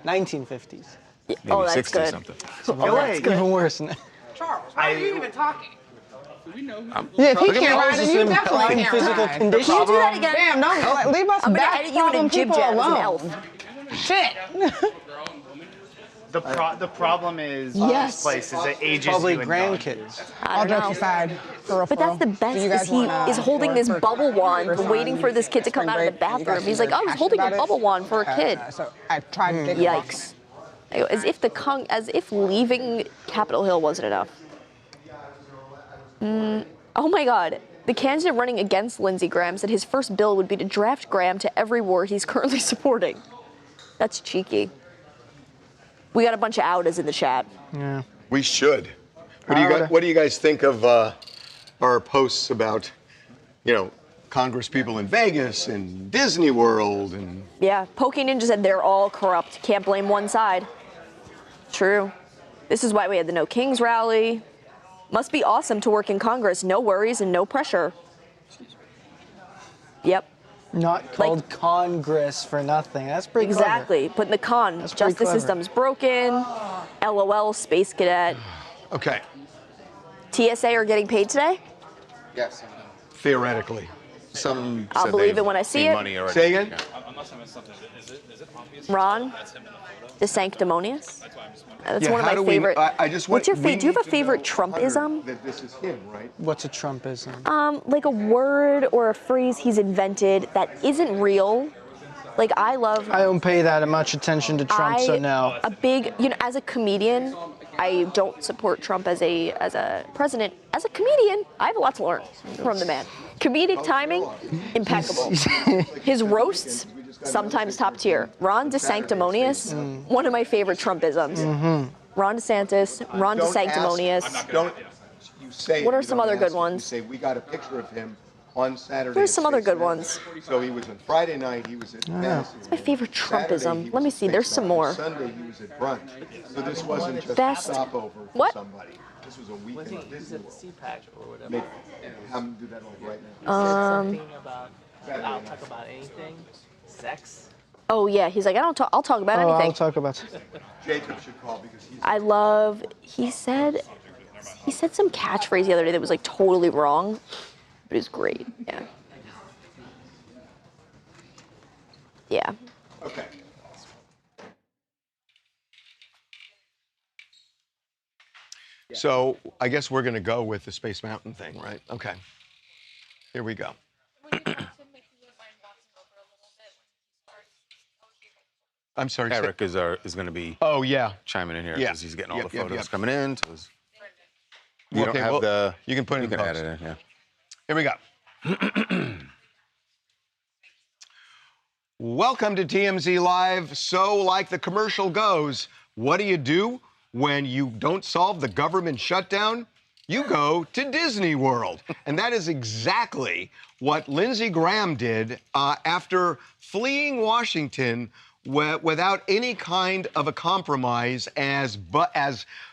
1950s. Yeah. Oh, that's 60 good. something. Oh, that's good. Even worse than that. Charles, why are you even talking? We know. Yeah, if he Look at can't all ride, this then you in definitely prime can't physical ride. condition. Can you do that again? Damn, don't leave us I'm gonna back edit you in a problem jib people jab as an alone. elf. Shit. The problem is Yes. this place is it ages Probably you and done. grandkids. I All don't jokes know. aside, for But that's the best. Do you guys Is he wanna is holding this for bubble wand, first waiting on for this kid to come spring out of the break? You guys bathroom. He's seem like, I was very holding a passionate bubble about wand for a kid. So I tried to take it off. Yikes! I go, as if leaving Capitol Hill wasn't enough. Oh my God. The candidate running against Lindsey Graham said his first bill would be to draft Graham to every war he's currently supporting. That's cheeky. We got a bunch of outas in the chat. Yeah. We should. What do you guys think of our posts about, Congress people in Vegas and Disney World and Yeah, Pokey Ninja said they're all corrupt. Can't blame one side. True. This is why we had the No Kings rally. Must be awesome to work in Congress. No worries and no pressure. Yep, Not called Congress for nothing. That's pretty exactly. Putting the con. That's pretty Justice clever. system's broken. LOL, Space Cadet. Okay, TSA are getting paid today? Yes. theoretically. Some I'll said believe they've it when I see seen it. money already. Say again? Yeah. Ron, the sanctimonious. That's Yeah, one of how my do we- favorite. I just want- What's your we favorite? Do you have a need to favorite know, Trumpism? That this is him, right? What's a Trumpism? Like a word or a phrase he's invented that isn't real. Like I love. I don't pay that much attention to Trump, so no. A big, as a comedian, I don't support Trump as a president. As a comedian, I have a lot to learn from the man. Comedic timing, impeccable. His roasts, sometimes top tier. Ron DeSanctimonious, one of my favorite Trumpisms. Ron DeSantis, Ron Don't DeSanctimonious. ask- Don't. You say. What it, are you some don't other good ask it. ones? You say we got a picture of him on Saturday. There's at some other Space good Mountain. ones. So he was on Friday night. He was at Fantasy my favorite Saturday, Trumpism. he Let me was at see, Space there's some Mountain. more. Sunday he was at brunch. So this wasn't just Best- a stopover for What? somebody. This was a weekend Was at he Disney at the World. C-Patch or whatever? Make, have him do that all right now. Something about, I'll talk about anything. Sex? Oh yeah, he's like, I'll talk about Oh, anything. I'll talk about. Jacob should call because he's. I love. He said some catchphrase the other day that was like totally wrong, but it was great. Yeah. Yeah. Okay. So I guess we're going to go with the Space Mountain thing, right? Okay. Here we go. I'm sorry. Eric is going to be Oh yeah. chiming in here Yeah. because he's getting all Yep, the yep, photos yep. coming in. So you don't Okay, have well, the. you can put it You in can add post. it in, yeah. Here we go. Welcome to TMZ Live. So, like the commercial goes, what do you do when you don't solve the government shutdown? You go to Disney World. And that is exactly what Lindsey Graham did after fleeing Washington without any kind of a compromise as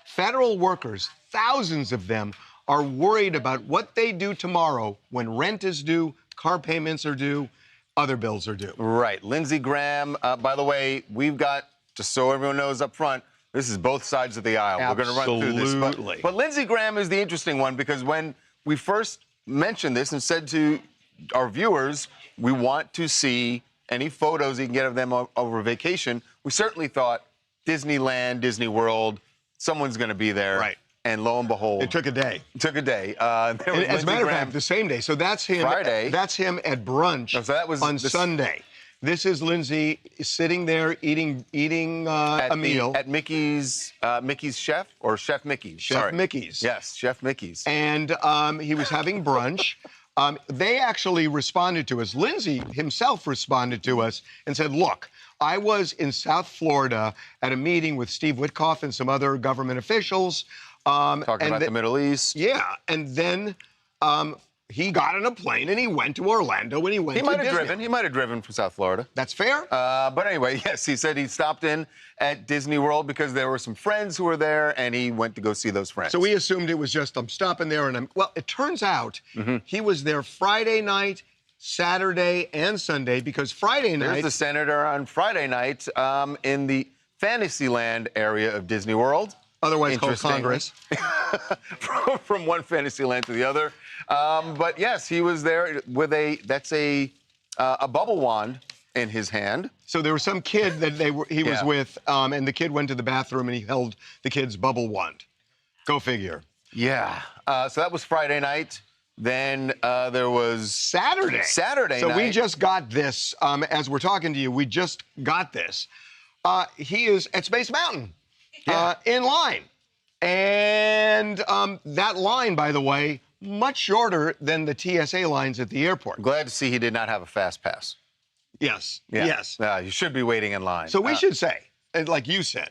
federal workers, thousands of them, are worried about what they do tomorrow when rent is due, car payments are due, other bills are due. Right. Lindsey Graham, by the way, we've got, just so everyone knows up front, this is both sides of the aisle. We're going to run through this. Absolutely. But Lindsey Graham is the interesting one because when we first mentioned this and said to our viewers, we want to see any photos you can get of them over vacation, we certainly thought Disneyland, Disney World, someone's going to be there. Right. And lo and behold. It took a day. It took a day. As a matter of fact, the same day. So that's him. Friday. That's him at brunch No, so that was on Sunday. This is Lindsey sitting there eating a meal. At Mickey's Chef or Chef Mickey's? Chef Sorry. Mickey's. Yes, Chef Mickey's. And he was having brunch. They actually responded to us. Lindsey himself responded to us and said, look, I was in South Florida at a meeting with Steve Witkoff and some other government officials. Talking about the Middle East. Yeah, and then he got on a plane and he went to Orlando and he went He to might have Disney. driven. He might have driven from South Florida. That's fair. But anyway, yes, he said he stopped in at Disney World because there were some friends who were there, and he went to go see those friends. So we assumed it was just, I'm stopping there, and well, it turns out he was there Friday night, Saturday, and Sunday, because Friday night... There's the senator on Friday night in the Fantasyland area of Disney World. Otherwise called Congress. From one Fantasyland to the other. But yes, he was there with a bubble wand in his hand. So there was some kid that he was with, and the kid went to the bathroom and he held the kid's bubble wand. Go figure. Yeah. So that was Friday night. Then there was Saturday night. So we just got this. As we're talking to you, we just got this. He is at Space Mountain in line. And that line, by the way, much shorter than the TSA lines at the airport. Glad to see he did not have a fast pass. Yes. Yeah. Yes. You should be waiting in line. So we should say, like you said,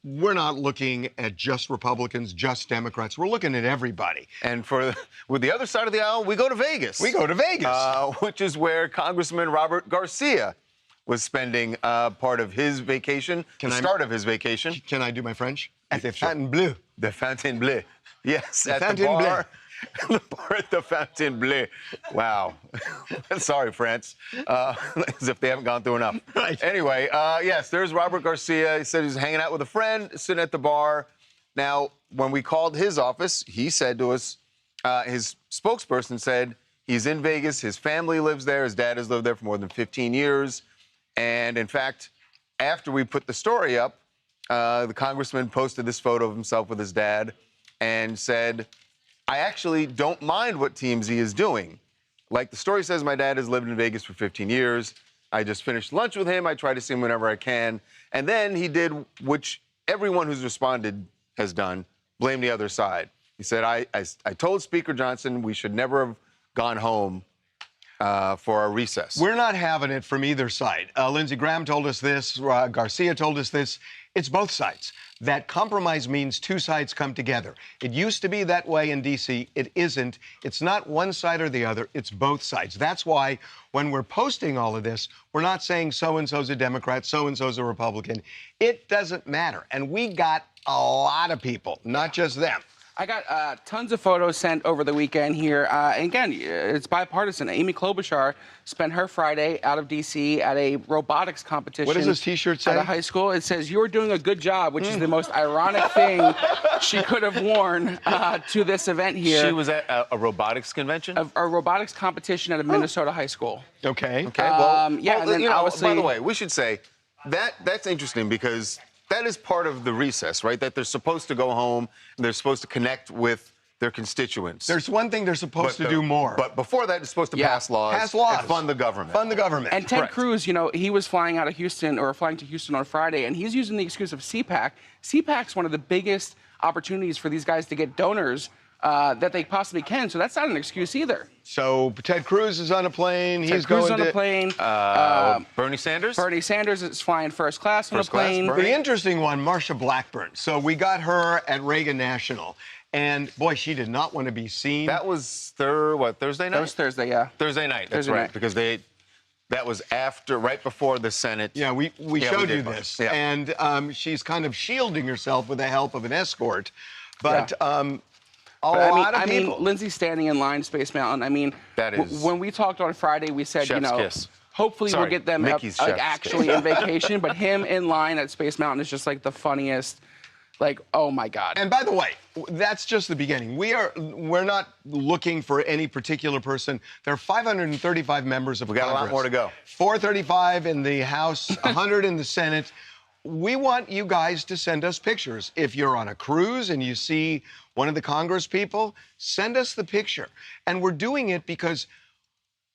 we're not looking at just Republicans, just Democrats. We're looking at everybody. And with the other side of the aisle, we go to Vegas. We go to Vegas. Which is where Congressman Robert Garcia was spending part of his vacation, start of his vacation. Can I do my French? At the Fontainebleau. The Fontainebleau. Yes, at the Fontainebleau. bar. The bar at the Fontainebleau. Wow. Sorry, France. As if they haven't gone through enough. Right. Anyway, yes, there's Robert Garcia. He said he was hanging out with a friend, sitting at the bar. Now, when we called his office, he said to us, his spokesperson said he's in Vegas. His family lives there. His dad has lived there for more than 15 years. And, in fact, after we put the story up, the congressman posted this photo of himself with his dad and said, I actually don't mind what TMZ is doing. Like the story says, my dad has lived in Vegas for 15 years. I just finished lunch with him. I try to see him whenever I can. And then he did, which everyone who's responded has done, blame the other side. He said, I told Speaker Johnson we should never have gone home for our recess. We're not having it from either side. Lindsey Graham told us this. Garcia told us this. It's both sides. That compromise means two sides come together. It used to be that way in D.C. It isn't. It's not one side or the other. It's both sides. That's why when we're posting all of this, we're not saying so-and-so's a Democrat, so-and-so's a Republican. It doesn't matter. And we got a lot of people, not just them. I got tons of photos sent over the weekend here. And again, it's bipartisan. Amy Klobuchar spent her Friday out of D.C. at a robotics competition. What does this T-shirt say? At a high school. It says, "You're doing a good job," which is the most ironic thing she could have worn to this event here. She was at a robotics convention? A robotics competition at a Minnesota high school. Okay. Okay, well, yeah, and then you know, obviously... by the way, we should say that's interesting because that is part of the recess, right? That they're supposed to go home and they're supposed to connect with their constituents. There's one thing they're supposed to do more. But before that, they're supposed to pass laws. Pass laws. And fund the government. Fund the government. And Ted Correct. Cruz, you know, he was flying out of Houston or flying to Houston on Friday, and he's using the excuse of CPAC. CPAC's one of the biggest opportunities for these guys to get donors that they possibly can. So that's not an excuse either. So Ted Cruz is on a plane. Ted Cruz is on a plane. Bernie Sanders? Bernie Sanders is flying first class on a First class, plane. Bernie. The interesting one, Marsha Blackburn. So we got her at Reagan National. And, boy, she did not want to be seen. That was Thursday night? That was Thursday, yeah. Thursday night, that's Thursday right. night. Because that was right before the Senate. Yeah, we showed you this. Yeah. And she's kind of shielding herself with the help of an escort. But a But lot of I people. mean, Lindsey standing in line, Space Mountain. I mean, That is- when we talked on Friday, we said, Chef's you know, kiss. hopefully Sorry, we'll get them Mickey's chef's actually kiss. in vacation. But him in line at Space Mountain is just like the funniest. Like, oh my God. And by the way, that's just the beginning. We're not looking for any particular person. There are 535 members of Congress. We got a lot more to go. 435 in the House, 100 in the Senate. We want you guys to send us pictures. If you're on a cruise and you see one of the Congress people, send us the picture. And we're doing it because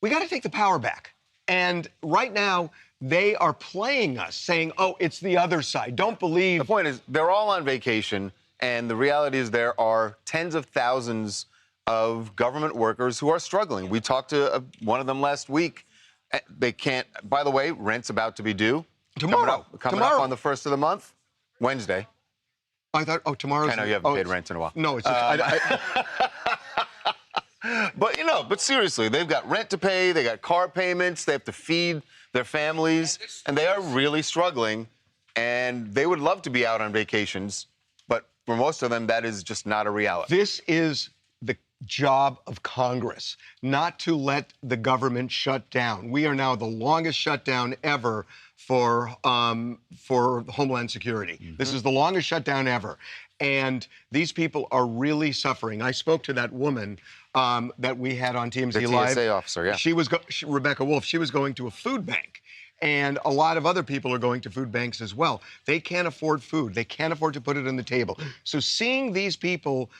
we got to take the power back. And right now, they are playing us, saying, oh, it's the other side. Don't believe. The point is, they're all on vacation, and the reality is there are tens of thousands of government workers who are struggling. We talked to one of them last week. They can't, by the way, rent's about to be due. Tomorrow. Coming up on the 1st of the month, Wednesday. I thought, tomorrow's. I know you haven't paid rent in a while. No, it's just, But, but seriously, they've got rent to pay, they got car payments, they have to feed their families, and they are really struggling. And they would love to be out on vacations, but for most of them, that is just not a reality. This is the job of Congress, not to let the government shut down. We are now the longest shutdown ever for Homeland Security. Mm-hmm. This is the longest shutdown ever. And these people are really suffering. I spoke to that woman that we had on TMZ the Live. TSA officer, yeah. She was Rebecca Wolf. She was going to a food bank. And a lot of other people are going to food banks as well. They can't afford food. They can't afford to put it on the table. So seeing these people,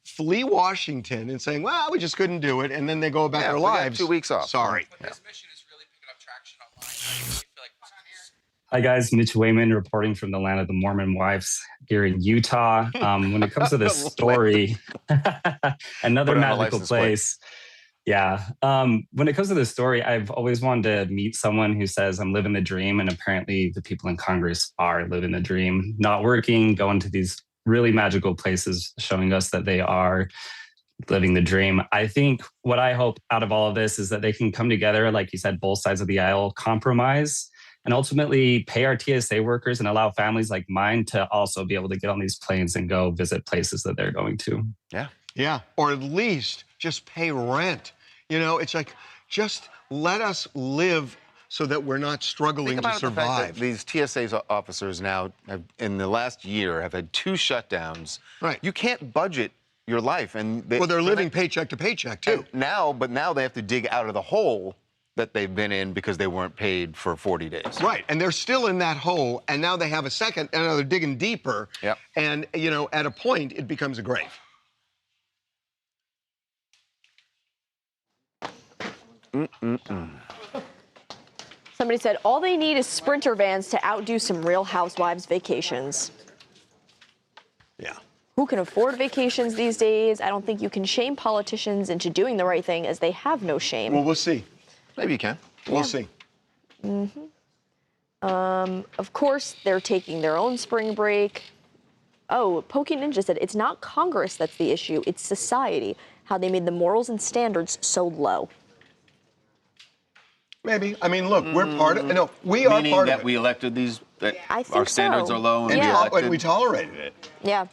flee Washington and saying, well, we just couldn't do it, and then they go about their lives. 2 weeks off. Sorry. But this mission is really picking up traction online. Hi guys, Mitch Wayman reporting from the land of the Mormon wives here in Utah. When it comes to this story, another magical place. Yeah. When it comes to this story, I've always wanted to meet someone who says, I'm living the dream. And apparently the people in Congress are living the dream, not working, going to these really magical places, showing us that they are living the dream. I think what I hope out of all of this is that they can come together, like you said, both sides of the aisle, compromise, and ultimately pay our TSA workers and allow families like mine to also be able to get on these planes and go visit places that they're going to. Yeah. Yeah, or at least just pay rent. It's like, just let us live so that we're not struggling to survive. These TSA officers now, in the last year, have had 2 shutdowns. Right. You can't budget your life. And they're living paycheck to paycheck, too. Now they have to dig out of the hole that they've been in because they weren't paid for 40 days. Right, and they're still in that hole, and now they have a second, and now they're digging deeper. Yep. And, at a point, it becomes a grave. Somebody said, all they need is Sprinter vans to outdo some Real Housewives vacations. Yeah. Who can afford vacations these days? I don't think you can shame politicians into doing the right thing, as they have no shame. Well, we'll see. Maybe you can. We'll see. Mm-hmm. Of course, they're taking their own spring break. Oh, Pokey Ninja said, it's not Congress that's the issue, it's society, how they made the morals and standards so low. Maybe. I mean, look, we're part of it. No, we are part of it. Meaning that we elected these, that I think our standards so. are low and Yeah. And we tolerated it. Yeah.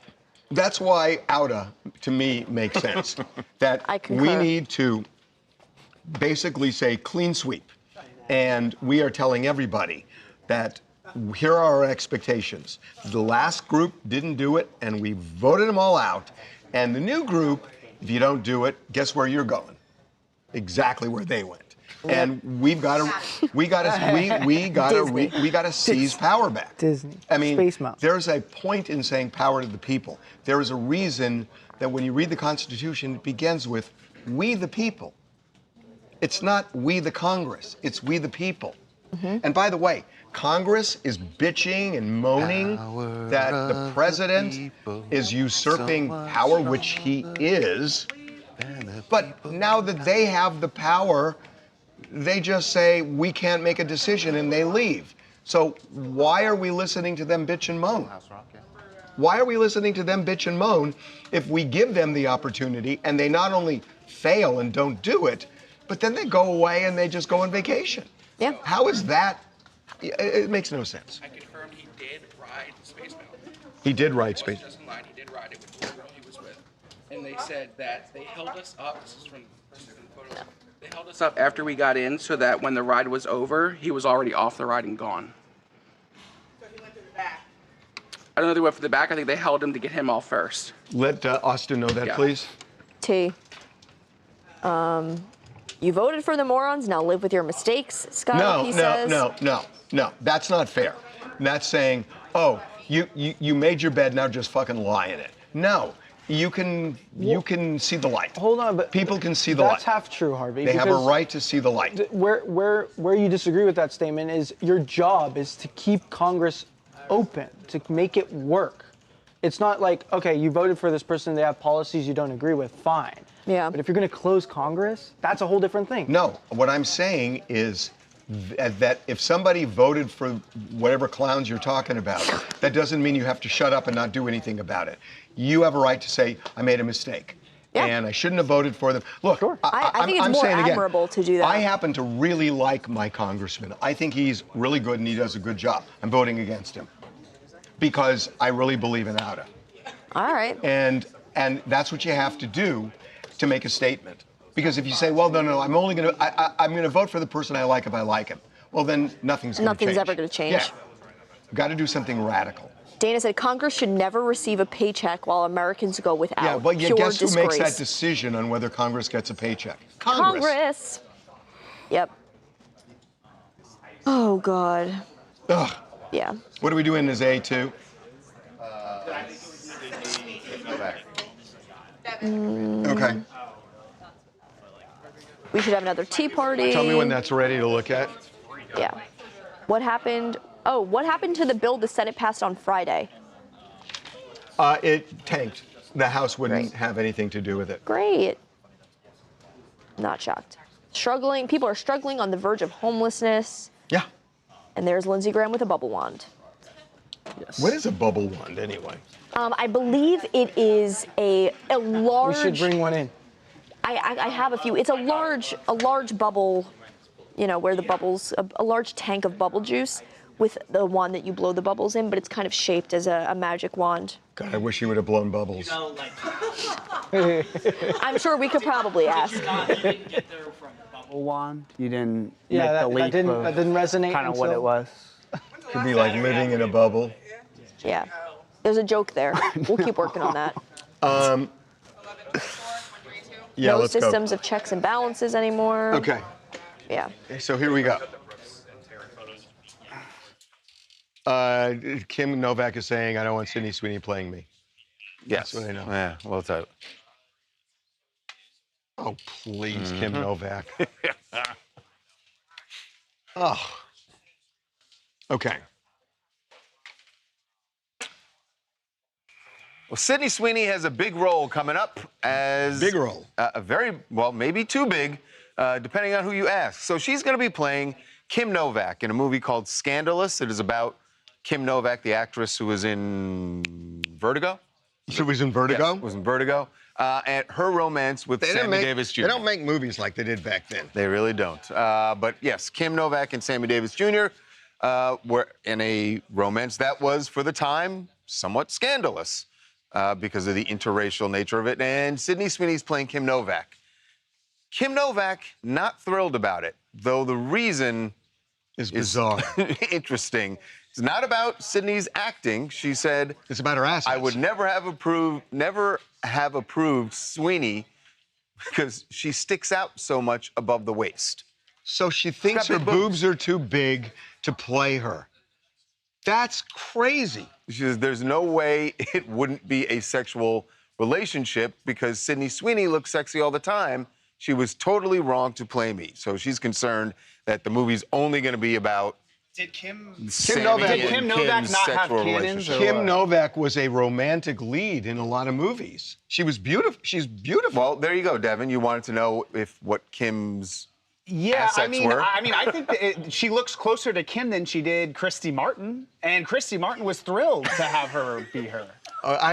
That's why OUTA, to me, makes sense. That I concur. we need to basically say clean sweep. And we are telling everybody that here are our expectations. The last group didn't do it, and we voted them all out. And the new group, if you don't do it, guess where you're going? Exactly where they went. And we gotta seize power back. Disney. I mean, Space Mountain. there's a point in saying power to the people. There is a reason that when you read the Constitution, it begins with we the people. It's not we the Congress, it's we the people. Mm-hmm. And by the way, Congress is bitching and moaning that the president is usurping power, which he is. But now that they have the power, they just say, we can't make a decision, and they leave. So why are we listening to them bitch and moan? Why are we listening to them bitch and moan if we give them the opportunity and they not only fail and don't do it, but then they go away and they just go on vacation? Yeah. How is that? It makes no sense. I confirmed he did ride Space Mountain. He did ride Space Mountain. He wasn't just in line, he did ride it with the girl he was with. And they said that they held us up. This is from the photo. They held us up after we got in so that when the ride was over, he was already off the ride and gone. So he went to the back. I don't know if they went for the back. I think they held him to get him off first. Let Austin know that, Yeah. please. T. You voted for the morons, now live with your mistakes, Scott, he says. No. That's not fair. That's saying, oh, you made your bed, now just fucking lie in it. No. You can see the light. Hold on, but people can see the light. That's half true, Harvey. They have a right to see the light. Where you disagree with that statement is your job is to keep Congress open, to make it work. It's not like, okay, you voted for this person, they have policies you don't agree with, fine. Yeah. But if you're going to close Congress, that's a whole different thing. No, what I'm saying is that if somebody voted for whatever clowns you're talking about, that doesn't mean you have to shut up and not do anything about it. You have a right to say, I made a mistake. Yeah. And I shouldn't have voted for them. Look, I think it's I'm more saying again, admirable to do that. I happen to really like my congressman. I think he's really good and he does a good job. I'm voting against him because I really believe in Outa. All right. And that's what you have to do to make a statement. Because if you say, well, no, I'm only going to, I'm going to vote for the person I like if I like him. Well, then nothing's going to change. Nothing's ever going to change. Yeah. You've got to do something radical. Dana said Congress should never receive a paycheck while Americans go without. Yeah, but Pure guess disgrace. who makes that decision on whether Congress gets a paycheck? Congress. Yep. Oh, God. Ugh. Yeah. What are we doing as A2? Okay. We should have another tea party. Tell me when that's ready to look at. Yeah. What happened? Oh, what happened to the bill the Senate passed on Friday? It tanked. The House wouldn't have anything to do with it. Great. Not shocked. Struggling. People are struggling on the verge of homelessness. Yeah. And there's Lindsey Graham with a bubble wand. Yes. What is a bubble wand anyway? I believe it is a large. We should bring one in. I have a few. It's a large bubble, you know, where the bubbles, a large tank of bubble juice with the wand that you blow the bubbles in, but it's kind of shaped as a magic wand. God, I wish he would have blown bubbles. I'm sure we could probably ask. Bubble wand. You didn't Yeah, make the leap that didn't resonate. kind of what it was. Could be like living in a bubble. Yeah. There's a joke there. We'll keep working on that. Yeah, no let's go. systems of checks and balances anymore. Okay. Yeah. So here we go. Kim Novak is saying, I don't want Sydney Sweeney playing me. Yes. That's what I know. Yeah, well, it's out. Oh, please, Kim Novak. Oh. Okay. Well, Sydney Sweeney has a big role coming up as... Big role. A very, well, maybe too big, depending on who you ask. So she's going to be playing Kim Novak in a movie called Scandalous. It is about Kim Novak, the actress who was in Vertigo. She was in Vertigo? Yes, was in Vertigo. And her romance with Sammy Davis Jr. They don't make movies like they did back then. They really don't. But yes, Kim Novak and Sammy Davis Jr. Were in a romance that was, for the time, somewhat scandalous because of the interracial nature of it. And Sydney Sweeney's playing Kim Novak. Kim Novak, not thrilled about it, though the reason is bizarre. Interesting. It's not about Sydney's acting. She said it's about her assets. I would never have approved Sweeney because she sticks out so much above the waist. So she thinks her boobs are too big to play her. That's crazy. She says there's no way it wouldn't be a sexual relationship because Sydney Sweeney looks sexy all the time. She was totally wrong to play me. So she's concerned that the movie's only going to be about Did Kim Novak not have cannons? Kim Novak was a romantic lead in a lot of movies. She was beautiful. She's beautiful. Well, there you go, Devin. You wanted to know what Kim's I think that she looks closer to Kim than she did Christy Martin, and Christy Martin was thrilled to have her be her.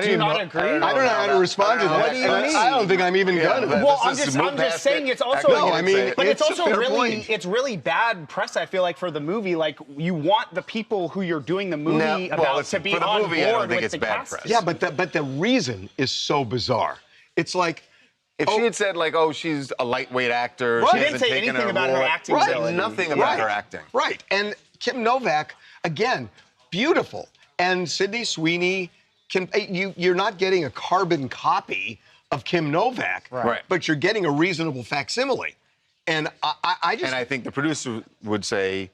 Do you not agree? I don't know how to respond to that. What do you mean? I don't think I'm even gonna. Well, I'm just saying it's also. But it's also really, it's really bad press. I feel like for the movie, like you want the people who you're doing the movie about to be on board with the cast. Yeah, but the reason is so bizarre. It's like. If she had said, like, oh, she's a lightweight actor, she didn't say anything about her acting ability. Nothing about her acting. Right. And Kim Novak, again, beautiful. And Sydney Sweeney, you're not getting a carbon copy of Kim Novak, but you're getting a reasonable facsimile. And I think the producer would say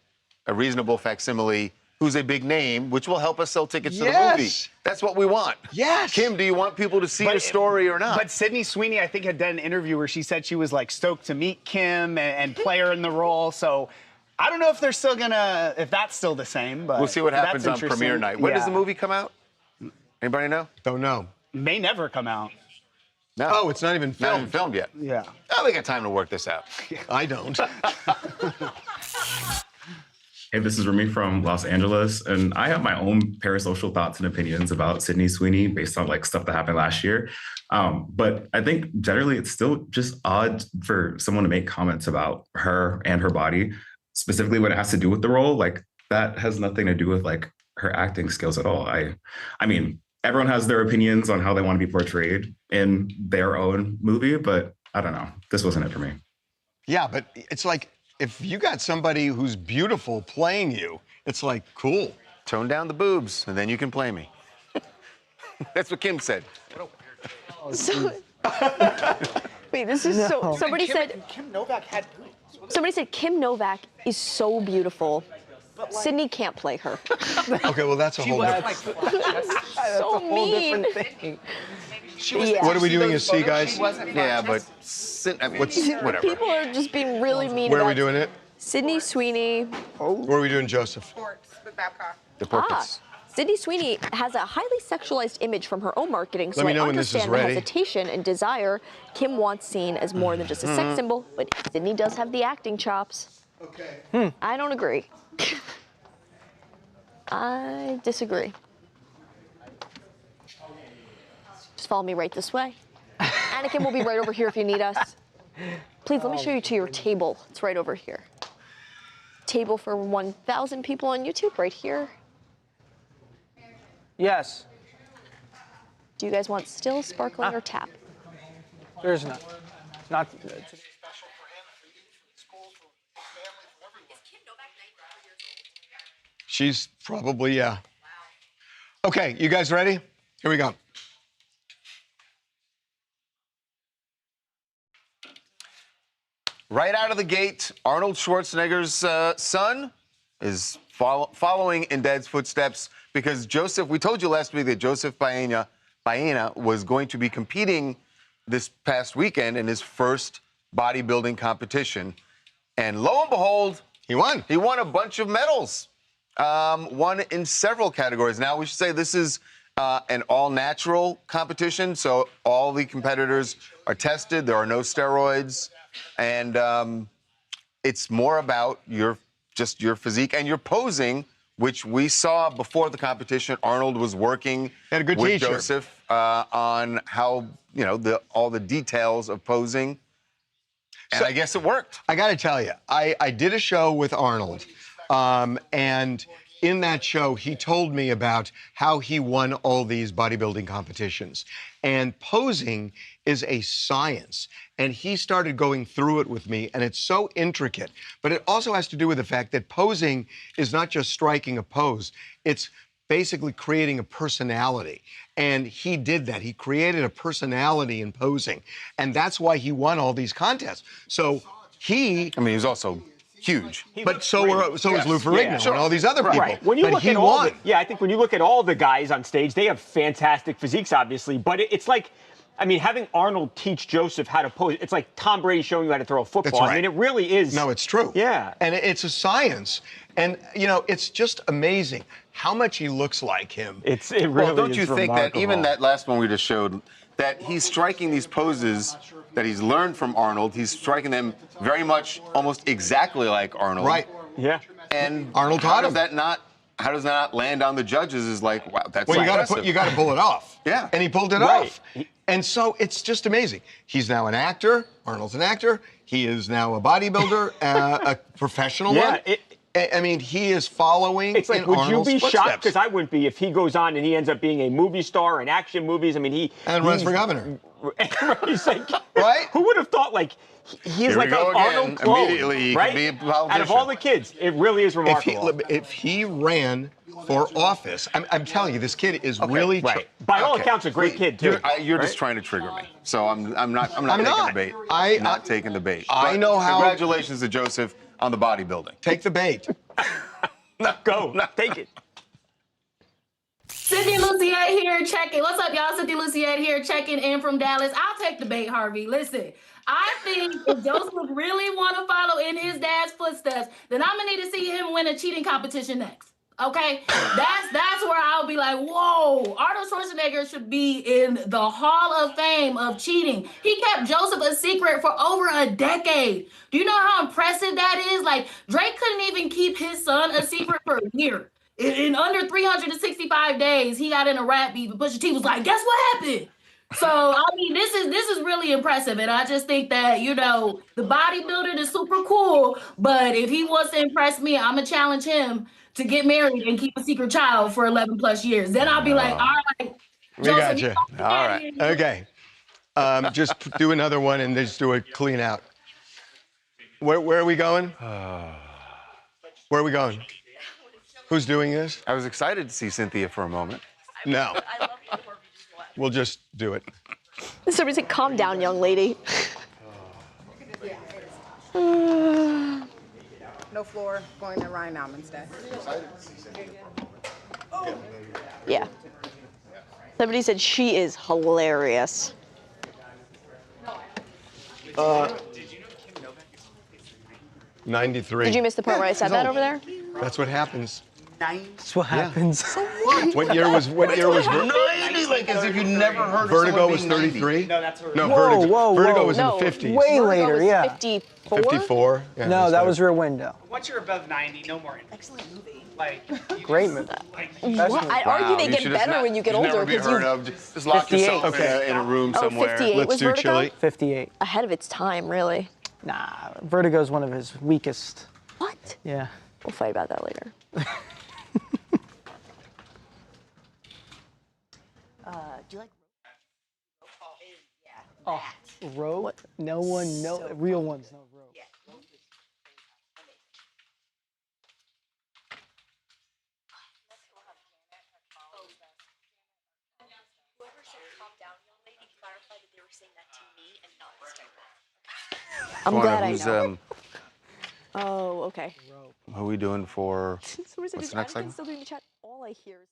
a reasonable facsimile who's a big name, which will help us sell tickets to the movie. That's what we want. Yes. Kim, do you want people to see your story or not? But Sydney Sweeney, I think, had done an interview where she said she was like stoked to meet Kim and play her in the role. So I don't know if they're still gonna, if that's still the same. But we'll see what happens on premiere night. When does the movie come out? Anybody know? Don't know. May never come out. No. Oh, it's not even filmed. Not even filmed yet. Yeah. Oh, we got time to work this out. I don't. Hey, this is Remy from Los Angeles, and I have my own parasocial thoughts and opinions about Sydney Sweeney based on like stuff that happened last year. But I think generally it's still just odd for someone to make comments about her and her body, specifically when it has to do with the role. Like that has nothing to do with like her acting skills at all. I mean, everyone has their opinions on how they want to be portrayed in their own movie, but I don't know. This wasn't it for me. Yeah, but it's like, if you got somebody who's beautiful playing you, it's like, cool. Tone down the boobs, and then you can play me. That's what Kim said. So, wait, this is so. Somebody said Kim Novak had boobs. Somebody said Kim Novak is so beautiful. Sydney can't play her. Okay, well that's a whole different. So mean. What are we doing as C, guys? Yeah, but whatever. People are just being really mean. Where are about we doing it? Sydney Sweeney. Where are we doing Joseph? With Babcock. The portraits. Sydney Sweeney has a highly sexualized image from her own marketing, so Let me know I when this is understand the ready. hesitation and desire Kim wants seen as more than just a sex symbol, but Sydney does have the acting chops. Okay. I don't agree. I disagree. Just follow me right this way. Anakin will be right over here if you need us. Please, let me show you to your table. It's right over here. Table for 1,000 people on YouTube, right here. Yes. Do you guys want still, sparkling, or tap? There's none. Not. She's probably, yeah. Okay, you guys ready? Here we go. Right out of the gate, Arnold Schwarzenegger's son is following in Dad's footsteps because Joseph, we told you last week that Joseph Baena was going to be competing this past weekend in his first bodybuilding competition. And lo and behold, he won. He won a bunch of medals. Won in several categories. Now, we should say this is an all-natural competition, so all the competitors are tested. There are no steroids. And it's more about your physique and your posing, which we saw before the competition. Arnold was working with teacher. Joseph on how, all the details of posing. And So, I guess it worked. I got to tell you, I did a show with Arnold, and in that show, he told me about how he won all these bodybuilding competitions. And posing is a science. And he started going through it with me, and it's so intricate. But it also has to do with the fact that posing is not just striking a pose. It's basically creating a personality. And he did that. He created a personality in posing. And that's why he won all these contests. So he... I mean, he's also huge. But so is Lou Ferrigno and all these other people. Right. When you but look he at all won. I think when you look at all the guys on stage, they have fantastic physiques, obviously. But it's like, I mean, having Arnold teach Joseph how to pose, it's like Tom Brady showing you how to throw a football. That's right. I mean, it really is. No, it's true. Yeah. And it's a science. And, it's just amazing how much he looks like him. It really Well, don't is you think remarkable. that even that last one we just showed, that he's striking these poses that he's learned from Arnold, he's striking them very much almost exactly like Arnold. Right. Yeah. And Arnold how taught does him. that not land on the judges is like, wow, that's Well, impressive. you got to pull it off. Yeah. And he pulled it Right. off. And so it's just amazing. He's now an actor. Arnold's an actor. He is now a bodybuilder, a professional one. I mean, he is following It's like, in would Arnold's you be footsteps. shocked? Because I wouldn't be if he goes on and he ends up being a movie star in action movies. I mean, And runs for governor. He's like, right? Who would have thought, like, he's Here like we go an Arnold again. clone, Immediately, he right? can be a Out of politician. all the kids, it really is remarkable. If he ran for office, I'm telling you, this kid is really right. By all accounts, a great kid too. You're right? just trying to trigger me. So I'm not taking not. the bait. I'm not taking the bait. I But know how- Congratulations to Joseph on the bodybuilding. Take the bait. Go. Take it. Cynthia Luciette here checking. What's up, y'all? Cynthia Luciette here checking in from Dallas. I'll take the bait, Harvey. Listen, I think if Joseph really want to follow in his dad's footsteps, then I'm going to need to see him win a cheating competition next. Okay, that's where I'll be like, whoa, Arnold Schwarzenegger should be in the Hall of Fame of cheating. He kept Joseph a secret for over a decade. Do you know how impressive that is? Like, Drake couldn't even keep his son a secret for a year. In under 365 days, he got in a rap beef, and Pusha T was like, guess what happened? So I mean, this is really impressive, and I just think that the bodybuilding is super cool. But if he wants to impress me, I'm gonna challenge him to get married and keep a secret child for 11 plus years. Then I'll be like, all right, We Joseph, got you. All right. Okay. Just do another one and just do a clean out. Where are we going? Where are we going? Who's doing this? I was excited to see Cynthia for a moment. No. We'll just do it. Somebody said, calm down, young lady. No floor, going to Ryan Alm instead. Yeah. Somebody said she is hilarious. 93. Did you miss the part where I said that over there? That's what happens. That's what happens. What year was 90? Like as if you never heard Vertigo of was someone being 33? 90. No, that's No, Whoa, Vertigo was no, in the 50s. Way Vertigo later, was yeah. 54? 54? Yeah, No, that was Rear Window. Once you're above 90, no more. Excellent movie. Like, Great movie. What? I'd argue they get better when you get older because you. Just lock 58. yourself in a room Oh, somewhere. 58 Let's was do Vertigo? Chile. 58. Ahead of its time, really. Nah, Vertigo's one of his weakest. What? Yeah. We'll fight about that later. Do you like? Oh, rope? No one, no real ones, no rope. Whoever said calm down, young lady, clarified that they were saying that to me and not this type of. I'm glad I know. Oh, okay. What are we doing for? What's the next segment? Still doing the chat. All I hear is.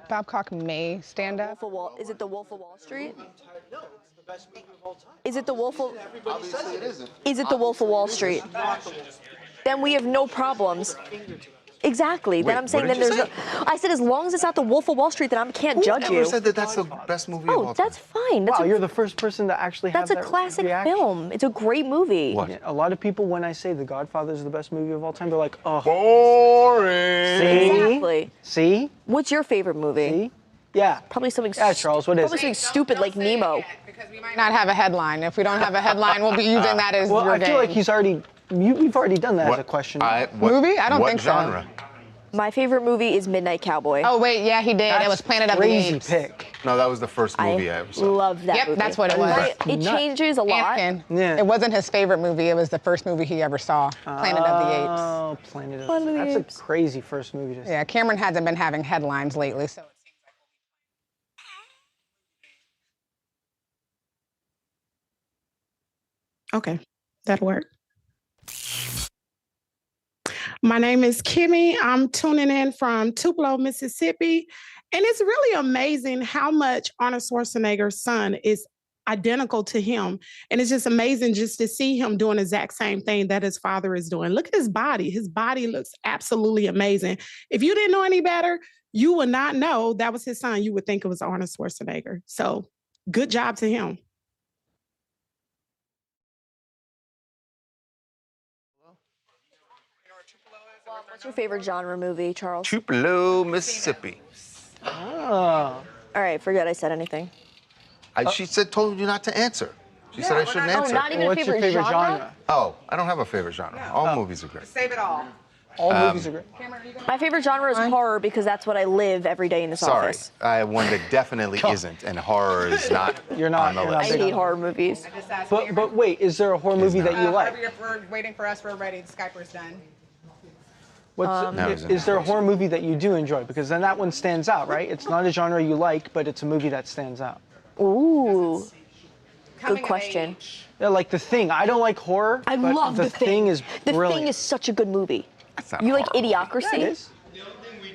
Babcock may stand up. Is it the Wolf of Wall Street? Is it the Wolf of? Obviously it isn't. Is it the Wolf of Wall Street? Then we have no problems. Exactly. Then I'm saying what then did there's you no. I said as long as it's not the Wolf of Wall Street, then I can't judge you. Whoever said that that's the best movie of all Oh, time? that's fine. That's Wow, you're the first person to actually have that's a that classic reaction. film. It's a great movie. What? Yeah, a lot of people, when I say The Godfather is the best movie of all time, they're like, oh. Boring. See? Exactly. See? What's your favorite movie? See? Yeah. Probably something. Yeah, Charles, what is Probably something stupid like Nemo. Because we might not have a headline. If we don't have a headline, we'll be using that as Well, your I feel like game. he's already, you've already done that as a question. Movie? I don't what think so. genre? My favorite movie is Midnight Cowboy. Oh wait, yeah, he did. It was Planet of the Crazy Apes. pick. No, that was the first movie I ever saw. Love that Yep, movie. that's what it was. It changes a lot. Anakin. Yeah. It wasn't his favorite movie. It was the first movie he ever saw. Planet of the Apes. Oh, Planet of Planet of the That's Apes. a crazy first movie to see. Yeah, Cameron hasn't been having headlines lately, so it seems like Okay, that'll work. My name is Kimmy. I'm tuning in from Tupelo, Mississippi. And it's really amazing how much Arnold Schwarzenegger's son is identical to him. And it's just amazing just to see him doing the exact same thing that his father is doing. Look at his body. His body looks absolutely amazing. If you didn't know any better, you would not know that was his son. You would think it was Arnold Schwarzenegger. So good job to him. What's your favorite genre movie, Charles? Tupelo, Mississippi. Oh. All right, forget I said anything. She told you not to answer. She said I shouldn't answer. Oh, not even What's a favorite, your favorite genre? Oh, I don't have a favorite genre. All movies are great. Save it all. All movies are great. My favorite genre is horror because that's what I live every day in this Sorry, office. I have one that definitely isn't, and horror is not on the I list. hate horror movies. But wait, is there a horror movie that you like? Harvey, if we're waiting for us, we're ready. The Skyper's done. Is there a horror movie that you do enjoy? Because then that one stands out, right? It's not a genre you like, but it's a movie that stands out. Ooh. Good question. Yeah, like The Thing. I don't like horror. I but love The Thing is The brilliant. Thing is such a good movie. You like Idiocracy? Yeah, it is.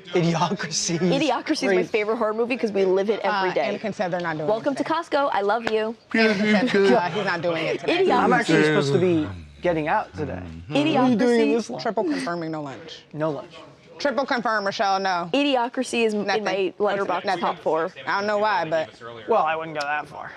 Idiocracy. Idiocracy is my favorite horror movie because we live it every day. Anakin said they're not doing Welcome to Costco. I love you. Anakin said, he's not doing it today. I'm actually supposed to be getting out today. What are you doing in this line? Triple confirming no lunch. No lunch. Triple confirm, Rochelle, no. Idiocracy is in my letterbox top 4. I don't know why, but. Well, I wouldn't go that far.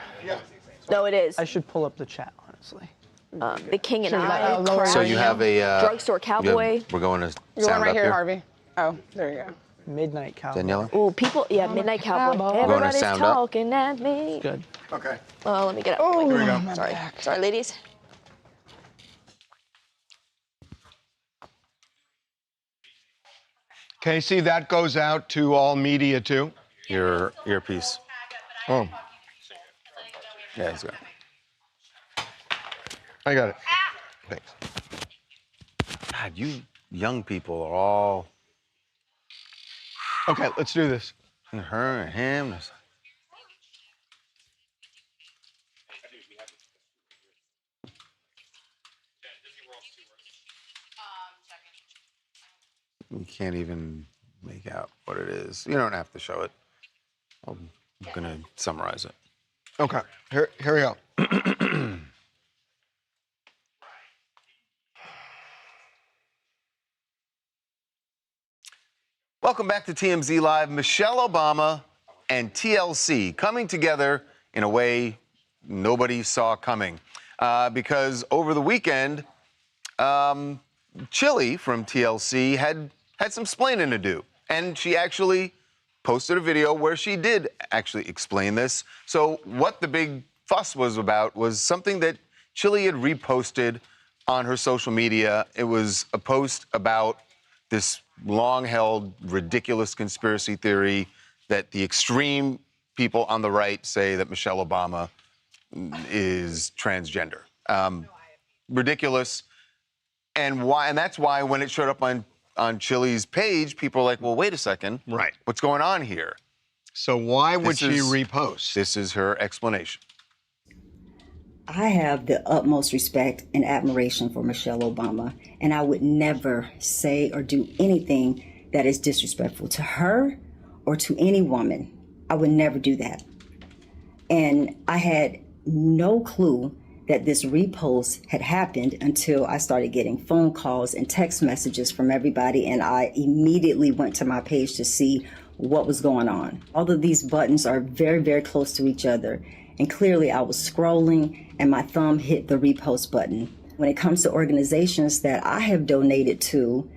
No, it is. I should pull up the chat, honestly. The King and I. So you have a Drugstore Cowboy. We're going to You're sound going right up here, Harvey. Oh, there you go. Midnight Cowboy. Daniela? Ooh, people, Midnight Cowboy. Going to Everybody's sound up. talking at me. Good. Okay. Oh, let me get up. Oh, here we go. Sorry. Sorry, ladies. Okay, see, that goes out to all media, too. Your earpiece. Oh, Yeah, he's got it. I got it. Thanks. God, you young people are all. Okay, let's do this. And her and him. You can't even make out what it is. You don't have to show it. I'm gonna summarize it. Okay, here we go. Welcome back to TMZ Live. Michelle Obama and TLC coming together in a way nobody saw coming. Because over the weekend, Chile from TLC had some splaining to do. And she actually posted a video where she did actually explain this. So what the big fuss was about was something that Chile had reposted on her social media. It was a post about this long-held, ridiculous conspiracy theory that the extreme people on the right say that Michelle Obama is transgender. Ridiculous. And why? And that's why when it showed up on Chile's page, people are like, well, wait a second. Right. What's going on here? So why would she repost? This is her explanation. I have the utmost respect and admiration for Michelle Obama, and I would never say or do anything that is disrespectful to her or to any woman. I would never do that. And I had no clue that this repost had happened until I started getting phone calls and text messages from everybody, and I immediately went to my page to see what was going on. All of these buttons are very, very close to each other, and clearly I was scrolling and my thumb hit the repost button. When it comes to organizations that I have donated to,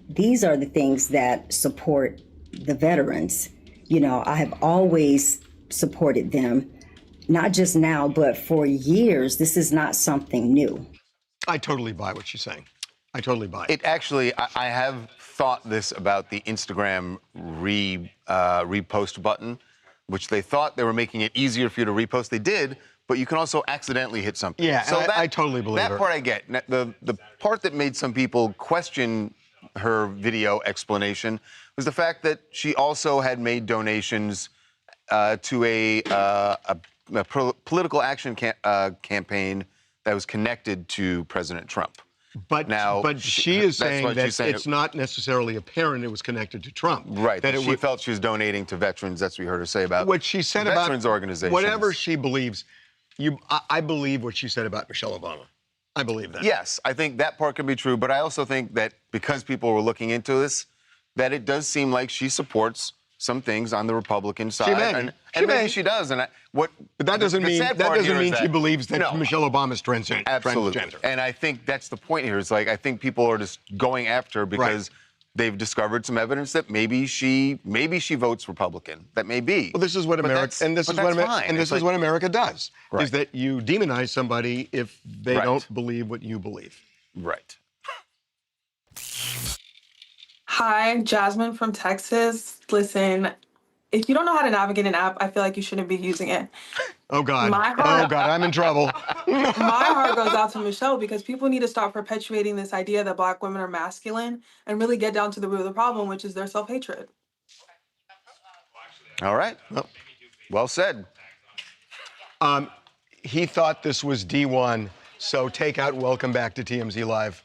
these are the things that support the veterans. You know, I have always supported them, not just now, but for years. This is not something new. I totally buy what she's saying. I totally buy it. It actually, I have thought this about the Instagram repost button, which they thought they were making it easier for you to repost. They did, but you can also accidentally hit something. Yeah, so I totally believe that her. part I get. The part that made some people question her video explanation was the fact that she also had made donations to a political action campaign that was connected to President Trump. But she is saying that it's not necessarily apparent it was connected to Trump. Right. That she felt she was donating to veterans. That's what we heard her say about what she said veterans about organizations. Whatever she believes, I believe what she said about Michelle Obama. I believe that. Yes, I think that part could be true, but I also think that because people were looking into this, that it does seem like she supports some things on the Republican side. She may. And She maybe may. she does. And But that doesn't the mean sad that part doesn't here is mean she believes that No. Michelle Obama's Absolutely. transgender. And I think that's the point here. It's like I think people are just going after her because they've discovered some evidence that maybe she votes Republican. That may be. Well, this is what America and this is what fine. America does. Right. Is that you demonize somebody if they don't believe what you believe. Right. Hi, Jasmine from Texas. Listen, if you don't know how to navigate an app, I feel like you shouldn't be using it. Oh God. My heart- Oh God, I'm in trouble. My heart goes out to Michelle because people need to stop perpetuating this idea that Black women are masculine and really get down to the root of the problem, which is their self-hatred. All right. Well said. He thought this was D1, so take out welcome back to TMZ Live.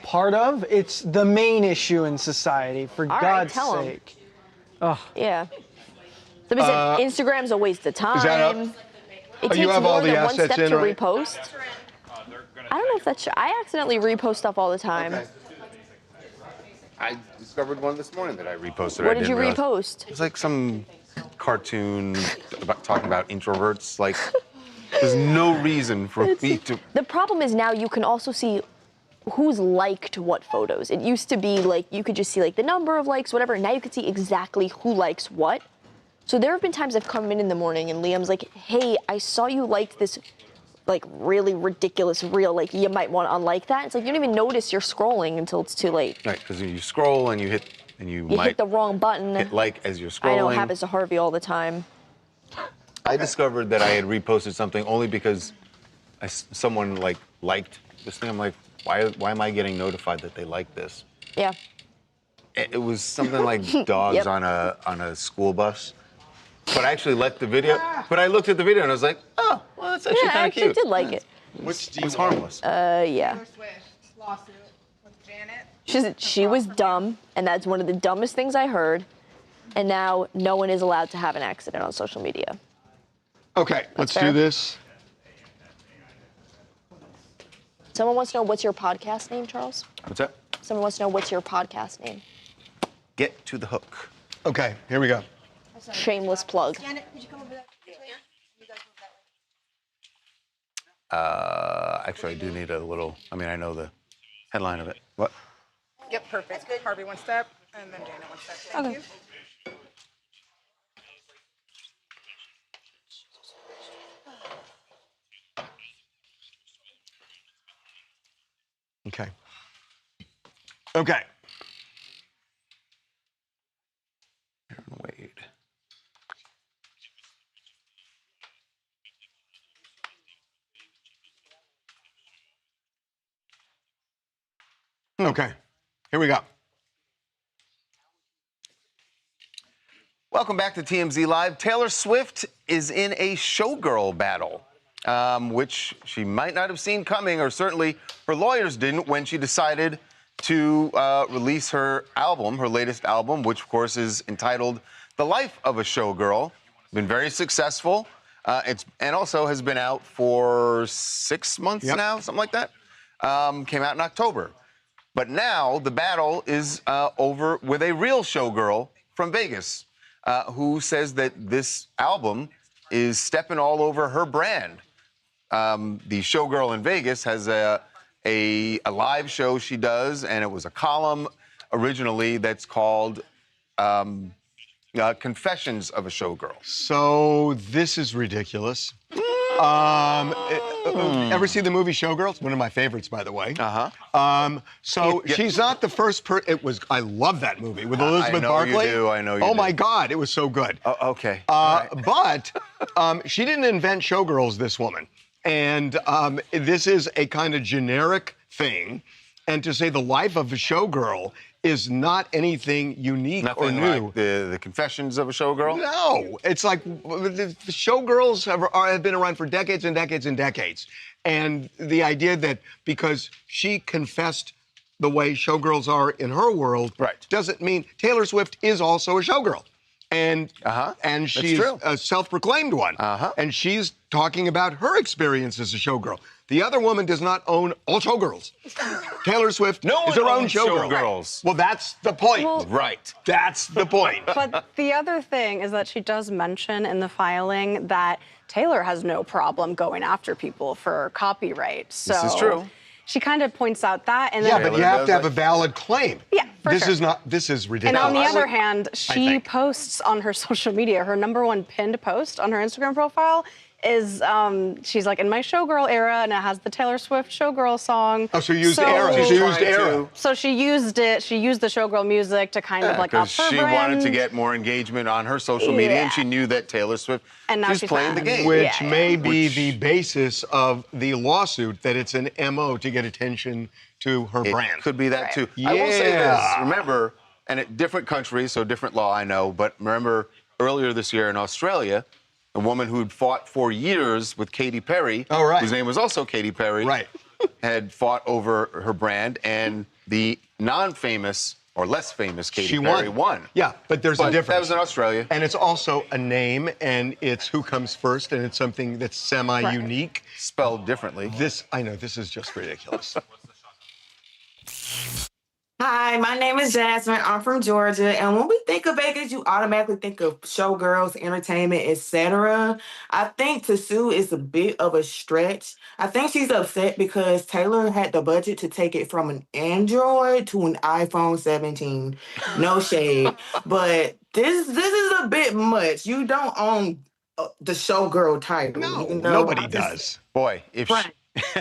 Part of? It's the main issue in society, for All right, God's tell 'em. sake. Ugh. Yeah. Somebody said Instagram's a waste of time. Is that up? It takes you have more all the than one assets step in, to right? repost. I don't know if that's true. I accidentally repost stuff all the time. Okay. I discovered one this morning that I reposted. What I did you didn't realize. repost? It was like some cartoon talking about introverts. Like, there's no reason for me to. The problem is now you can also see who's liked what photos. It used to be like you could just see like the number of likes, whatever. Now you can see exactly who likes what. So there have been times I've come in the morning and Liam's like, "Hey, I saw you liked this like really ridiculous reel. Like you might want to unlike that." It's like you don't even notice you're scrolling until it's too late. Right, because you scroll and you hit You might hit the wrong button. hit like as you're scrolling. I know it happens to Harvey all the time. I discovered that I had reposted something only because someone liked this thing. I'm like, why am I getting notified that they like this? Yeah. It was something like dogs Yep. on a school bus. But I actually liked the video. But I looked at the video and I was like, oh, well, that's actually Yeah, I kind of actually cute. did like it. It was harmless. Yeah. She was dumb, and that's one of the dumbest things I heard. And now no one is allowed to have an accident on social media. Okay, let's fair. do this. Someone wants to know what's your podcast name, Charles? What's that? Someone wants to know what's your podcast name. Get to the hook. Okay, here we go. Shameless plug. Actually, I do need a little. I mean, I know the headline of it. What? Yep, perfect. Harvey one step, and then Janet one step. Thank you. Okay. Okay. Wade. Okay. Here we go. Welcome back to TMZ Live. Taylor Swift is in a showgirl battle, which she might not have seen coming, or certainly her lawyers didn't when she decided to release her album, her latest album, which of course is entitled The Life of a Showgirl. Been very successful. And also has been out for 6 months now, something like that. Came out in October. But now the battle is over with a real showgirl from Vegas who says that this album is stepping all over her brand. The showgirl in Vegas has a live show she does, and it was a column originally that's called Confessions of a Showgirl. So this is ridiculous. Ever see the movie Showgirls? One of my favorites, by the way. So she's not the first person. I love that movie with Elizabeth Barkley. I know you do. Oh my God, it was so good. Okay. But she didn't invent Showgirls, this woman. And this is a kind of generic thing. And to say the life of a showgirl is not anything unique or new. Like the Confessions of a Showgirl? No. It's like the showgirls have been around for decades and decades and decades. And the idea that because she confessed the way showgirls are in her world doesn't mean Taylor Swift is also a showgirl. and she's a self-proclaimed one. And she's talking about her experience as a showgirl. The other woman does not own all showgirls. Taylor Swift is her own showgirl. Well, that's the point. Well, right. That's the point. But the other thing is that she does mention in the filing that Taylor has no problem going after people for copyright. So This is true. She kind of points out that, and Yeah, then but you have to have a valid claim. Yeah, for This sure. is not. This is And ridiculous. on the other hand, I she think. posts on her social media, her #1 pinned post on her Instagram profile is, she's like, in my showgirl era, and it has the Taylor Swift showgirl song. Oh, so you used era. She used era. So she used it, she used the showgirl music to kind of like up her Because she brand. wanted to get more engagement on her social media, and she knew that Taylor Swift And now she's she's playing the mad. game. Which may be the basis of the lawsuit, that it's an MO to get attention to her brand. Could be that too. Yeah. I will say this, remember, and at different countries, so different law, I know, but remember earlier this year in Australia, a woman who'd fought for years with Katy Perry, whose name was also Katy Perry, had fought over her brand, and the non-famous or less famous Katy Perry won. Yeah, but there's a difference. That was in Australia. And it's also a name, and it's who comes first, and it's something that's semi-unique. Spelled differently. I know, this is just ridiculous. Hi, my name is Jasmine. I'm from Georgia. And when we think of Vegas, you automatically think of showgirls, entertainment, etc. I think to sue is a bit of a stretch. I think she's upset because Taylor had the budget to take it from an Android to an iPhone 17. No shade. But this is a bit much. You don't own the showgirl title. No, even though nobody does. Boy, if she,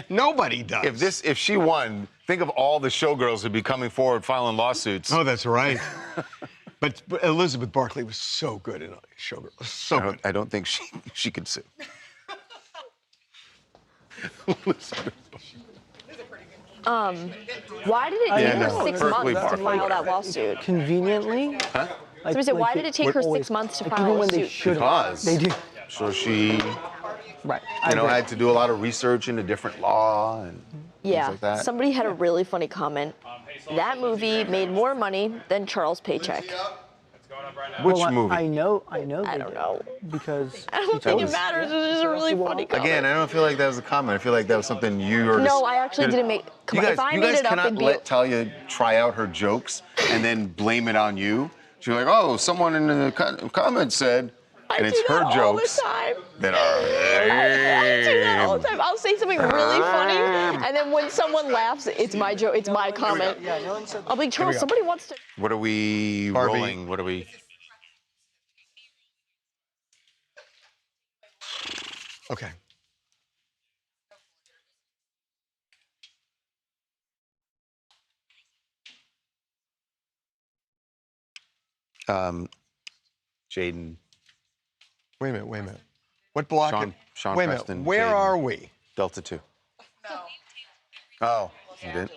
nobody does. If she won, think of all the showgirls who'd be coming forward filing lawsuits. Oh, that's right. but Elizabeth Barkley was so good in Showgirl. So good. I don't think she could sue. Why did it take her 6 months to file that lawsuit? Conveniently. Huh? So we said, why did it take her 6 months to file a even when they lawsuit? should Because they do. So she, Right. had to do a lot of research into different law and Yeah, things like that. somebody had a really funny comment. That movie made more money than Charles' paycheck. Which Well, movie? I know. I don't know. Because I don't think it matters. It's just a really funny comment. Again, I don't feel like that was a comment. I feel like that was something you were. No, I actually didn't make. Come on, if I you made guys it up, cannot it'd be. let Talia try out her jokes and then blame it on you. She's like, oh, someone in the comments said, and it's her jokes that I do that all are the time. I'll say something really funny, and then when someone laughs, it's my joke. It's my comment. I'll be like, Charles, somebody wants to. What are we rolling? What are we? Okay. Jaden. Wait a minute. What block? Sean wait a Preston. minute. Where Jaden. are we? Delta 2. Oh, you did?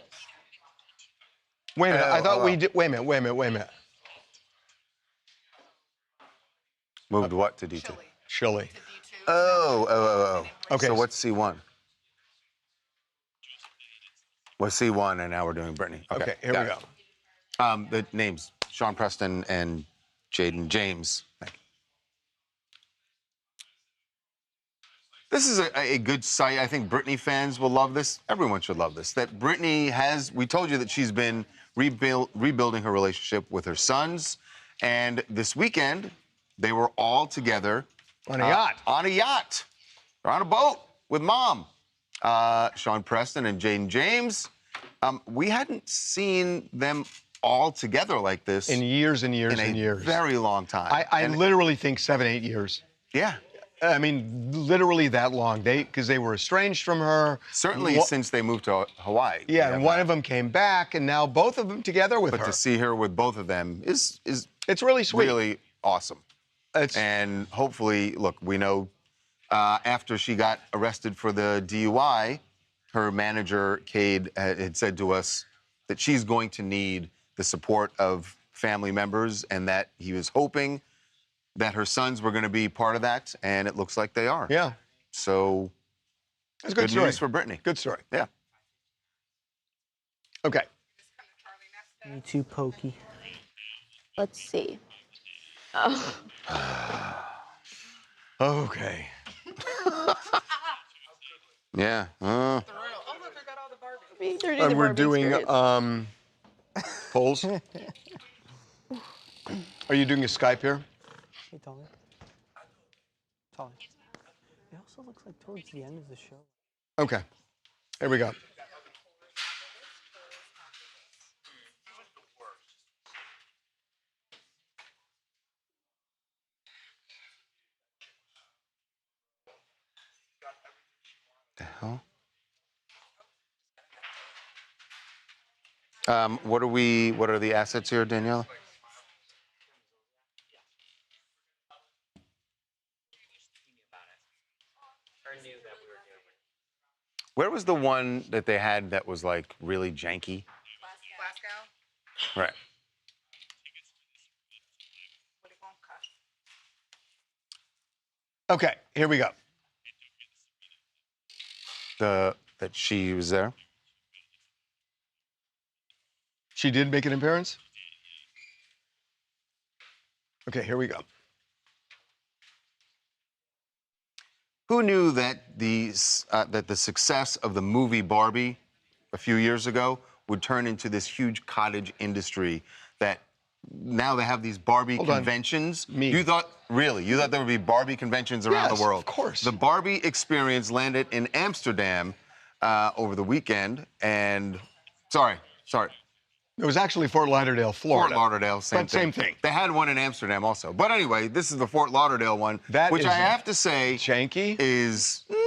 Wait a minute. I thought we did. Wait a minute. Moved what to D2? Chile. Oh. Okay. So what's C1? What's C1, and now we're doing Britney. Okay, here we go. The names, Sean Preston and Jaden James. Thank you. This is a good site. I think Britney fans will love this. Everyone should love this. That Britney has, we told you that she's been rebuilding her relationship with her sons. And this weekend, they were all together. On a yacht. On a yacht. They're on a boat with Mom. Sean Preston and Jaden James. We hadn't seen them all together like this. In years and years and years. Very long time. I literally think 7, 8 years. Yeah. I mean, literally that long. Because they were estranged from her. Certainly since they moved to Hawaii. Yeah, and one of them came back, and now both of them together with her. But to see her with both of them is it's really sweet. Really awesome. And hopefully, look, we know after she got arrested for the DUI, her manager, Cade, had said to us that she's going to need the support of family members and that he was hoping that her sons were going to be part of that, and it looks like they are. Yeah. So, that's good news for Britney. Good story. Yeah. Okay. Me too, Pokey. Let's see. Oh. Okay. Yeah. And we're doing polls. Are you doing a Skype here? Hey, Tommy. Tommy. It also looks like towards the end of the show. Okay. Here we go. The hell? What are the assets here, Danielle? Where was the one that they had that was like really janky? Glasgow. Right. Okay, here we go. That she was there? She did make an appearance? Okay, here we go. Who knew that the success of the movie Barbie a few years ago would turn into this huge cottage industry that now they have these Barbie conventions? You thought there would be Barbie conventions around the world? Of course. The Barbie experience landed in Amsterdam over the weekend, and sorry. It was actually Fort Lauderdale, Florida. Fort Lauderdale, same thing. They had one in Amsterdam also. But anyway, this is the Fort Lauderdale one, which I have to say janky.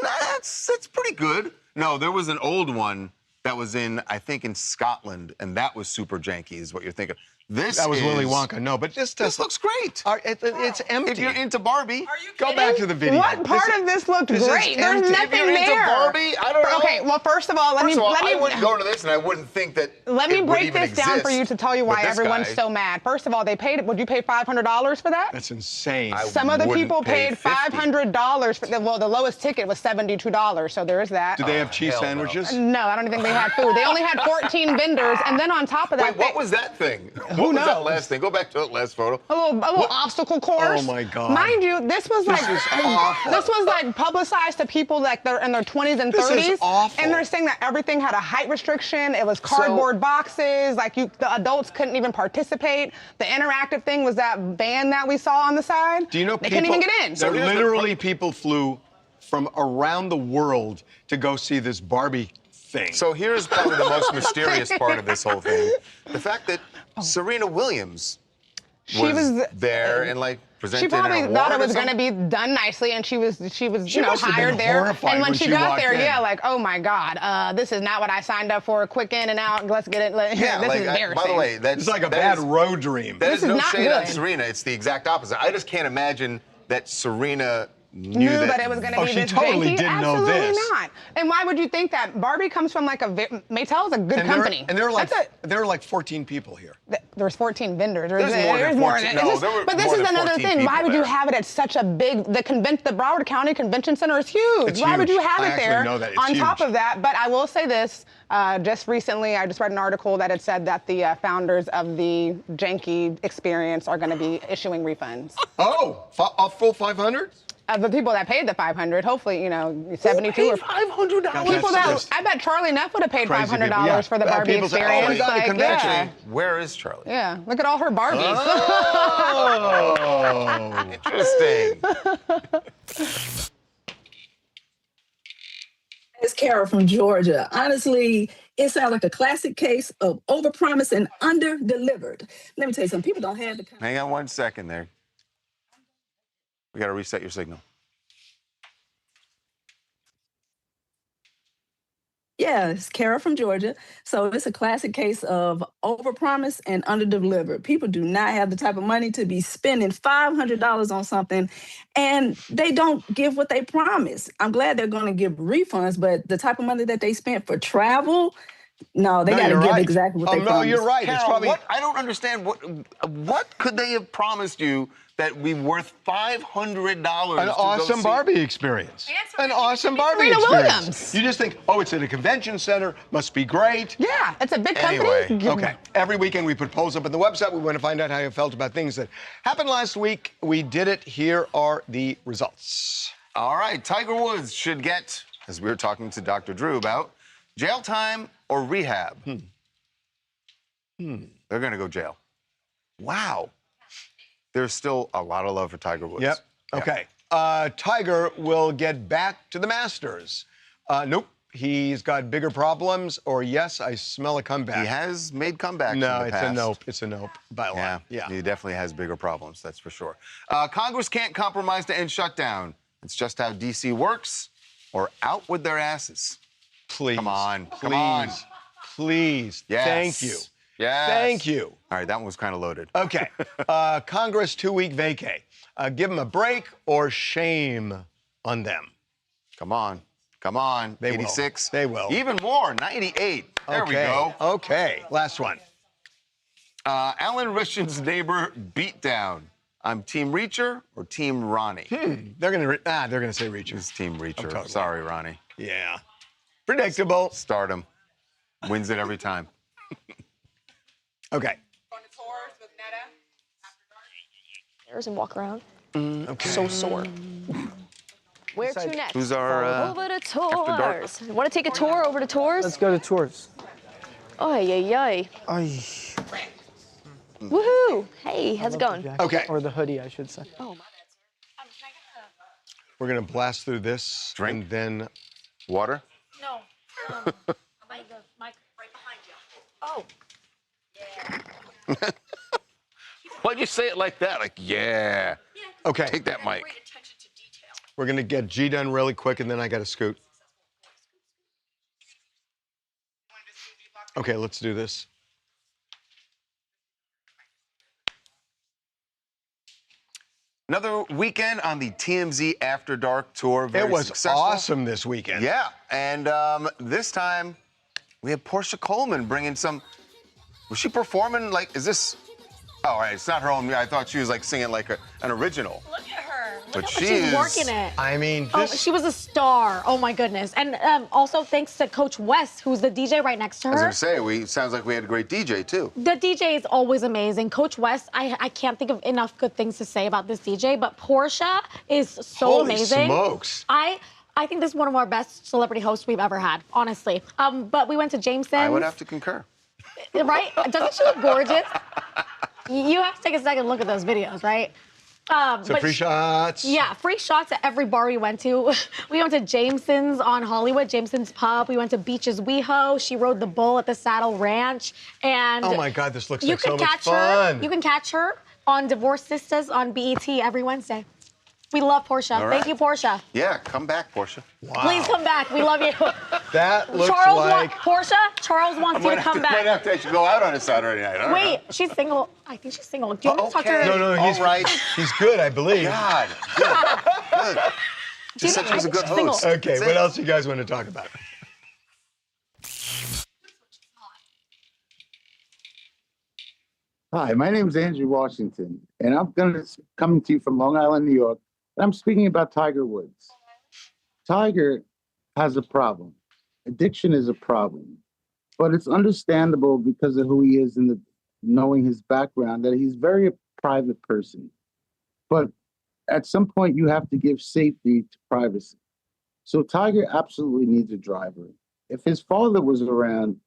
That's pretty good. No, there was an old one that was I think in Scotland, and that was super janky, is what you're thinking. That was Willy Wonka. No, but this looks great. It's empty. If you're into Barbie, go back to the video. What part of this looked great? There's nothing if you're there. into Barbie, I don't know. Okay, well, first of all, let me. I wouldn't go to this, and I wouldn't think that. Let me it would break even this down for exist. you to tell you why But this everyone's guy- so mad. First of all, would you pay $500 for that? That's insane. Some of the people paid $500 for the lowest ticket was $72, so there is that. Do they have cheese sandwiches? No, I don't even think they had food. They only had 14 vendors, and then on top of that, Wait, what was that thing? Who What was that knows? last thing? Go back to that last photo. a little obstacle course. Oh my God. Mind you, this was like is awful. this was like publicized to people like they're in their 20s and 30s. This is awful. And they're saying that everything had a height restriction. It was cardboard boxes. Like the adults couldn't even participate. The interactive thing was that band that we saw on the side. Do you know they couldn't even get in? So literally people flew from around the world to go see this Barbie thing. So here's probably the most mysterious part of this whole thing: the fact that Serena Williams was there and like presented. She probably an thought it award was or going to be done nicely, and she was She you know, must have been hired there. horrified And when she got walked there, in. yeah, like, oh my God, this is not what I signed up for. Quick in and out. Let's get it. Yeah, this like, is embarrassing. by the way, It's like a bad road dream. That This is is no not shade on good. Serena. It's the exact opposite. I just can't imagine that Serena knew that it was going to be she this totally janky. didn't know Absolutely this. not. And why would you think that? Barbie comes from like Mattel's a good company. And there were like 14 people here. There's 14 vendors. There's more than 14. No, there were But this more is than another 14 thing. Why people would you there. have it at such a big, the Broward County Convention Center is huge. It's Why would huge. you have I it actually there? know that. It's On top huge. of that, but I will say this, just recently I just read an article that it said that the founders of the janky experience are going to be issuing refunds. Oh, a full 500? The people that paid the $500, hopefully, you know, 72 or $500. people that I bet Charlie Neff would have paid Crazy $500 people, yeah. for the Barbie People say, experience. oh, we got the Like, convention. yeah. Where is Charlie? Yeah, look at all her Barbies. Oh. Interesting. It's Kara from Georgia. Honestly, it sounds like a classic case of overpromise and under-delivered. Let me tell you something. People don't have the kind. Hang on 1 second there. We got to reset your signal. Yeah, it's Kara from Georgia. So it's a classic case of overpromise and under-delivered. People do not have the type of money to be spending $500 on something, and they don't give what they promise. I'm glad they're going to give refunds, but the type of money that they spent for travel, no, they got to give exactly what they promised. Carol, I don't understand what could they have promised you that be worth $500. An awesome Barbie experience. An awesome Barbie Serena experience. Williams. You just think, oh, it's at a convention center, must be great. Yeah, it's a big company. Anyway, okay. Every weekend we put polls up on the website. We want to find out how you felt about things that happened last week. We did it. Here are the results. All right, Tiger Woods should get, as we were talking to Dr. Drew about, jail time or rehab. They're going to go jail. Wow. There's still a lot of love for Tiger Woods. Yep. Okay. Tiger will get back to the Masters. Nope. He's got bigger problems, or yes, I smell a comeback. He has made comebacks No, in the it's past. a nope. It's a nope. By a lot. Yeah, he definitely has bigger problems, that's for sure. Congress can't compromise to end shutdown. It's just how D.C. works, or out with their asses. Please. Come on. Please. Come on. Please. Yes. Thank you. Yes. Thank you. All right, that one was kind of loaded. Okay. Congress 2-week vacay. Give them a break or shame on them. Come on. Come on. They 86. Will. They will. Even more. 98. There we go. Okay. Last one. Alan Richard's neighbor beat down. I'm Team Reacher or Team Ronnie? They're gonna say Reacher. It's Team Reacher. Totally. Sorry, Ronnie. Yeah. Predictable. Stardom. Wins it every time. Okay. Stairs and walk around. Okay. So sore. Where to next? Who's our over to After Dark? Tours. Want to take a tour over to Tours? Let's go to Tours. Ay, ay, ay. Ay. Woohoo! Hey, how's it going? Okay. Or the hoodie, I should say. Oh, my We're gonna blast through this. Drink. And then water. No. The mic right behind you. Oh. Why'd you say it like that? Like, yeah. Okay. Take that mic. we're gonna get G done really quick, and then I gotta scoot. Okay, let's do this. Another weekend on the TMZ After Dark tour. Very It was successful. awesome this weekend. Yeah, and this time we had Portia Coleman bringing some. Was she performing like? Is this? Oh, all right, it's not her own. I thought she was like singing like an original. Look at her. Look But at she she's is- working it. I mean, Oh, this. she was a star. Oh my goodness. And also thanks to Coach West, who's the DJ right next to I was her. gonna say, sounds like we had a great DJ too. The DJ is always amazing. Coach West, I can't think of enough good things to say about this DJ, but Portia is so Holy amazing. smokes. I think this is one of our best celebrity hosts we've ever had, honestly. But we went to Jameson's. I would have to concur. Right? Doesn't she look gorgeous? You have to take a second look at those videos, right? So but free shots. Yeah, free shots at every bar we went to. We went to Jameson's on Hollywood, Jameson's Pub. We went to Beach's WeHo. She rode the bull at the Saddle Ranch. And Oh my God, this looks you like so can much catch fun. her. You can catch her on Divorce Sisters on BET every Wednesday. We love Portia. All Thank right. you, Portia. Yeah, come back, Portia. Wow. Please come back. We love you. That looks Charles like. Portia, Charles wants you to come back. I should go out on a Saturday night. I don't Wait, she's single. I think she's single. Do you want to talk to her? No, he's All right. He's good, I believe. God, good. Just said she was a good Single. host. Okay, That's what it. else you guys want to talk about? Hi, my name is Andrew Washington, and I'm coming to you from Long Island, New York, and I'm speaking about Tiger Woods. Tiger has a problem. Addiction is a problem, but it's understandable because of who he is and knowing his background that he's very a private person. But at some point, you have to give safety to privacy. So Tiger absolutely needs a driver. If his father was around,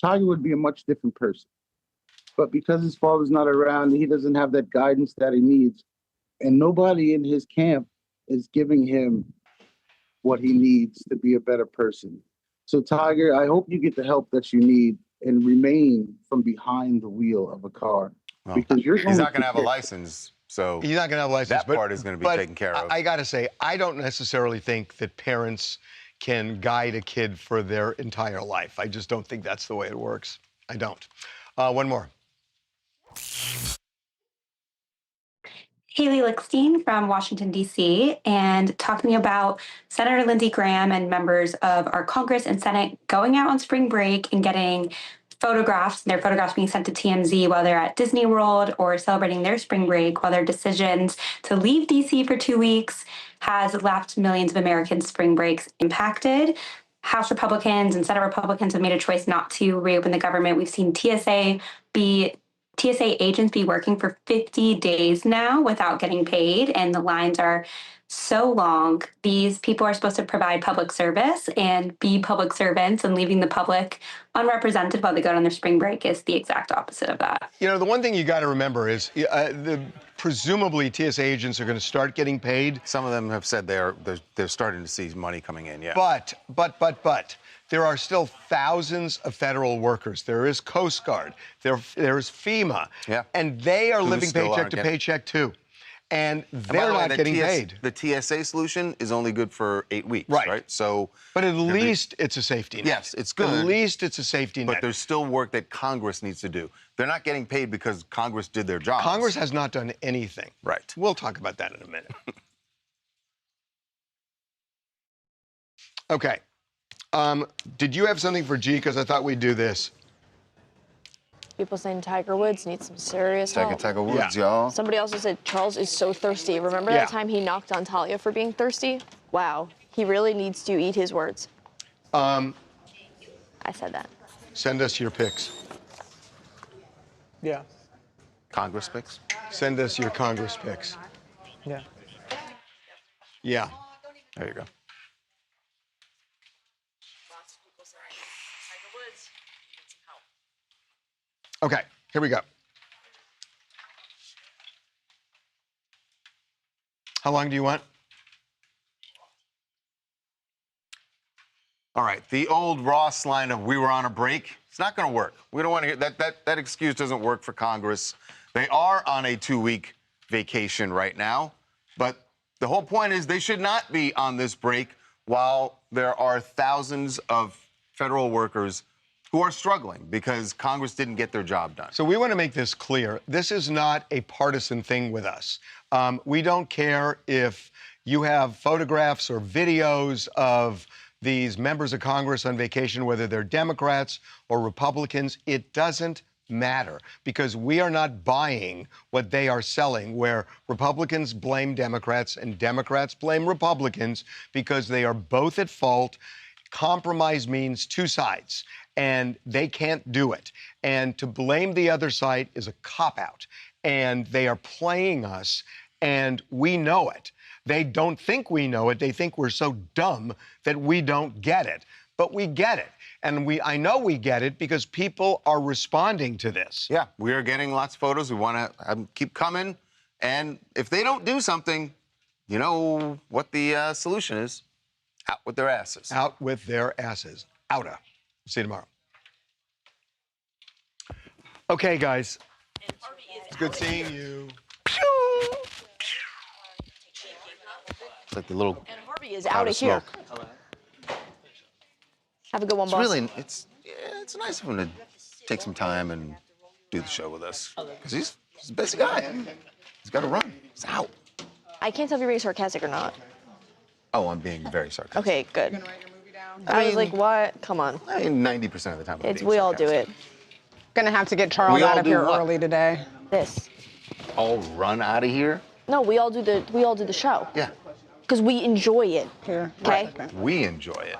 Tiger would be a much different person. But because his father's not around, he doesn't have that guidance that he needs. And nobody in his camp is giving him what he needs to be a better person. So Tiger, I hope you get the help that you need and remain from behind the wheel of a car. Well, because he's not going to have a license, so He's not going to have a license. that part is going to be but taken care of. I got to say, I don't necessarily think that parents can guide a kid for their entire life. I just don't think that's the way it works. I don't. One more. Haley Lickstein from Washington, D.C., and talking about Senator Lindsey Graham and members of our Congress and Senate going out on spring break and getting photographs, their photographs being sent to TMZ while they're at Disney World or celebrating their spring break, while their decisions to leave DC for 2 weeks has left millions of Americans' spring breaks impacted. House Republicans and Senate Republicans have made a choice not to reopen the government. We've seen TSA agents be working for 50 days now without getting paid, and the lines are so long. These people are supposed to provide public service and be public servants, and leaving the public unrepresented while they go on their spring break is the exact opposite of that. You know, the one thing you got to remember is presumably TSA agents are going to start getting paid. Some of them have said they're starting to see money coming in, yeah. But there are still thousands of federal workers. There is Coast Guard. There's FEMA. Yeah. And they are living still paycheck aren't to getting- paycheck too. And And by they're the way, not getting paid. The TSA solution is only good for 8 weeks, right? So, but at least it's a safety net. Yes, it's good. At least it's a safety net. But there's still work that Congress needs to do. They're not getting paid because Congress did their job. Congress has not done anything. Right. We'll talk about that in a minute. Okay. Did you have something for G? Because I thought we'd do this. People saying Tiger Woods needs some serious help. Tiger Woods, y'all. Somebody also said Charles is so thirsty. Remember that time he knocked on Talia for being thirsty? Wow. He really needs to eat his words. I said that. Send us your pics. Yeah. Congress pics? Send us your Congress pics. Yeah. Yeah. There you go. Okay, here we go. How long do you want? All right, the old Ross line of "we were on a break," it's not going to work. We don't want to hear that excuse doesn't work for Congress. They are on a 2-week vacation right now, but the whole point is they should not be on this break while there are thousands of federal workers who are struggling because Congress didn't get their job done. So we want to make this clear. This is not a partisan thing with us. We don't care if you have photographs or videos of these members of Congress on vacation, whether they're Democrats or Republicans. It doesn't matter because we are not buying what they are selling, where Republicans blame Democrats and Democrats blame Republicans because they are both at fault. Compromise means two sides, and they can't do it. And to blame the other side is a cop-out. And they are playing us, and we know it. They don't think we know it. They think we're so dumb that we don't get it. But we get it. And I know we get it because people are responding to this. Yeah, we are getting lots of photos. We want to keep coming. And if they don't do something, you know what the solution is. Out with their asses. Out with their asses. Outa. See you tomorrow. Okay, guys. It's good seeing you. It's like the little. And Harvey is out of here. Have a good one, boss. It's nice of him to take some time and do the show with us. Because he's the best guy. He's got to run. He's out. I can't tell if you're being sarcastic or not. Oh, I'm being very sarcastic. Okay, good. I was like, what? Come on. I mean, 90% of the time. We all do it. Gonna have to get Charles out of here early today. This. All run out of here? No, we all do the show. Yeah. Because we enjoy it. Here. Okay. We enjoy it.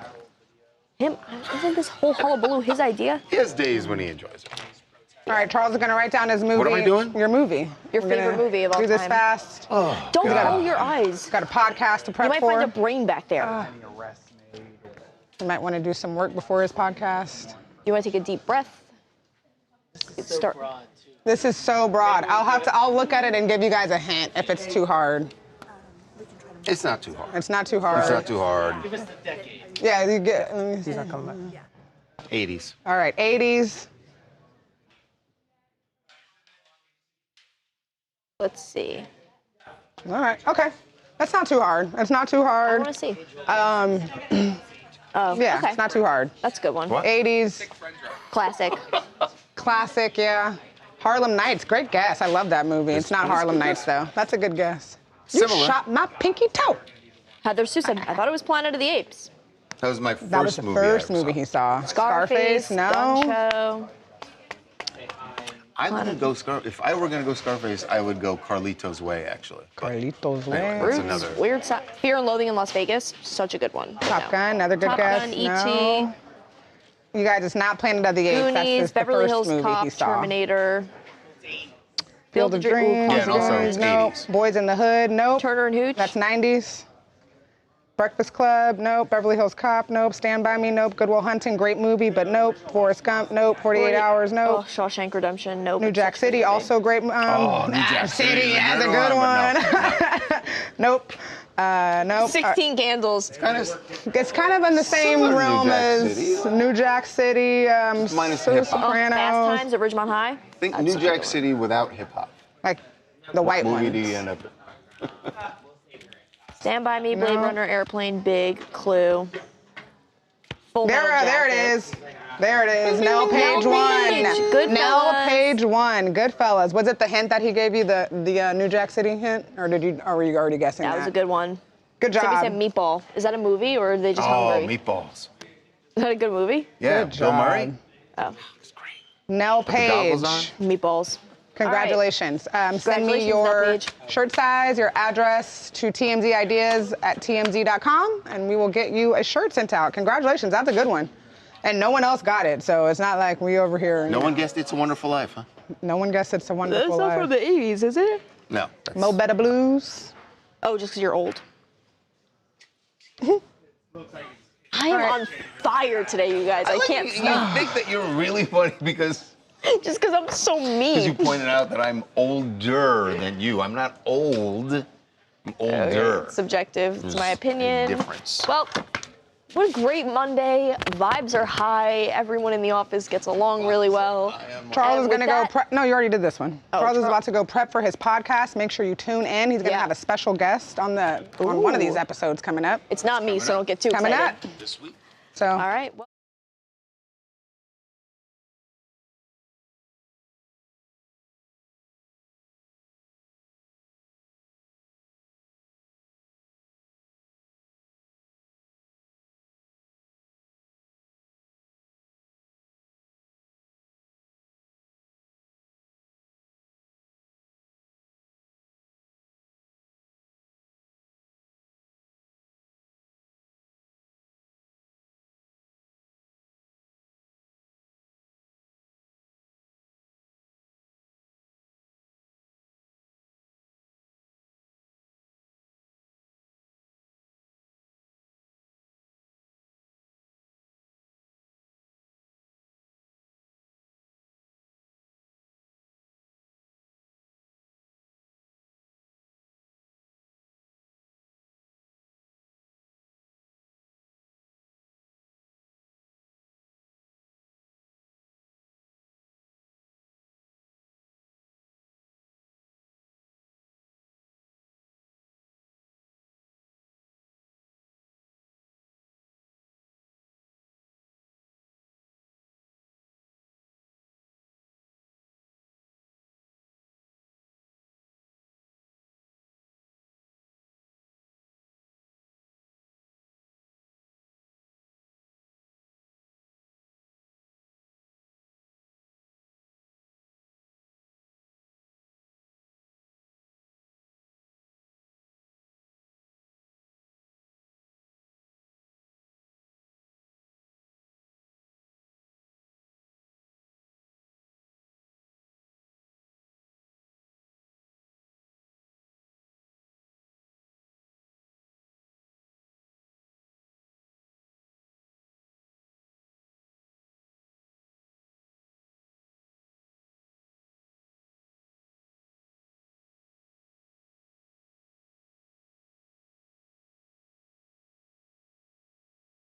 Isn't this whole hullabaloo his idea? He has days when he enjoys it. All right, Charles is gonna write down his movie. What am I doing? Your movie. Your favorite movie of all time. Do this fast. Oh, don't roll your eyes. Got a podcast to prep for. You might find a brain back there. You might want to do some work before his podcast. You want to take a deep breath? Start. This is so broad. I'll look at it and give you guys a hint if it's too hard. It's not too hard. It's not too hard. It's not too hard. Give us the decade. Yeah, you get. Let me see. He's not coming back. 80s. All right, 80s. Let's see. All right, okay. That's not too hard. It's not too hard. I want to see. Yeah, okay. It's not too hard. That's a good one. What? 80s. Classic. Classic, yeah. Harlem Nights, great guess. I love that movie. It's not Harlem Nights, though. That's a good guess. You Similar. shot my pinky toe. Heather Susan. I thought it was Planet of the Apes. That was my first That was the movie. first movie he saw. Scarface. No. Gun Show. I wouldn't go If I were going to go Scarface, I would go Carlito's Way, actually. Carlito's Way. Anyway, that's another. Weird side. Fear and Loathing in Las Vegas, such a good one. Top Gun, another good Top guess. Gun, E.T. No. You guys, it's not Planet of the Apes. That's Goonies, just the Beverly first Hills movie Cop, he saw. Terminator. Field of Dreams. Yeah, and also Nope. 80s. Boys in the Hood. Nope. Turner and Hooch. That's 90s. Breakfast Club. Nope. Beverly Hills Cop. Nope. Stand By Me. Nope. Good Will Hunting. Great movie, but nope. Forrest Gump. Nope. 48 Hours. Nope. Oh, Shawshank Redemption. Nope. New Jack City. Also great. New Jack City. That's a good one. Nope. Nope. 16 Candles. It's kind of in the same Similar to realm New Jack as City. New Jack City. Minus the hip-hop. Sopranos. Fast Times at Ridgemont High. I think New Jack City without hip-hop. Like the white What movie ones. do you end up in? Stand By Me, Blade Runner, Airplane, Big, Clue. Full Metal There it Jacket. is. There it is. Nell Page Nell one. Page. Goodfellas. Nell Page one. Goodfellas. Was it the hint that he gave you, the New Jack City hint, or were you already guessing that? That was a good one. Good job. Somebody said Meatball. Is that a movie or are they just hungry? Meatballs. Is that a good movie? Yeah, Good Bill job. Murray. Oh. Nell Put the goggles Page. on. Meatballs. Congratulations. Send me Congratulations, your Nell Page. shirt size, your address to tmzideas@tmz.com, and we will get you a shirt sent out. Congratulations. That's a good one. And no one else got it, so it's not like we over here. No one guessed It's a Wonderful Life, huh? No one guessed It's a Wonderful That's not Life. from the 80s, is it? No. Mo Better Blues. Oh, just because you're old. I am on fire today, you guys. I can't You stop. think that you're really funny because Just because I'm so mean. you pointed out that I'm older than you. I'm not old. I'm older. Okay, subjective. It's There's my a opinion. difference. Well, what a great Monday. Vibes are high. Everyone in the office gets along really well. Charles is And going to with go that- prep. No, you already did this one. Oh, Charles is Charles. about to go prep for his podcast. Make sure you tune in. He's going to have a special guest on one of these Ooh. episodes coming up. It's not me, so don't get too Coming excited. up. So. All right. Well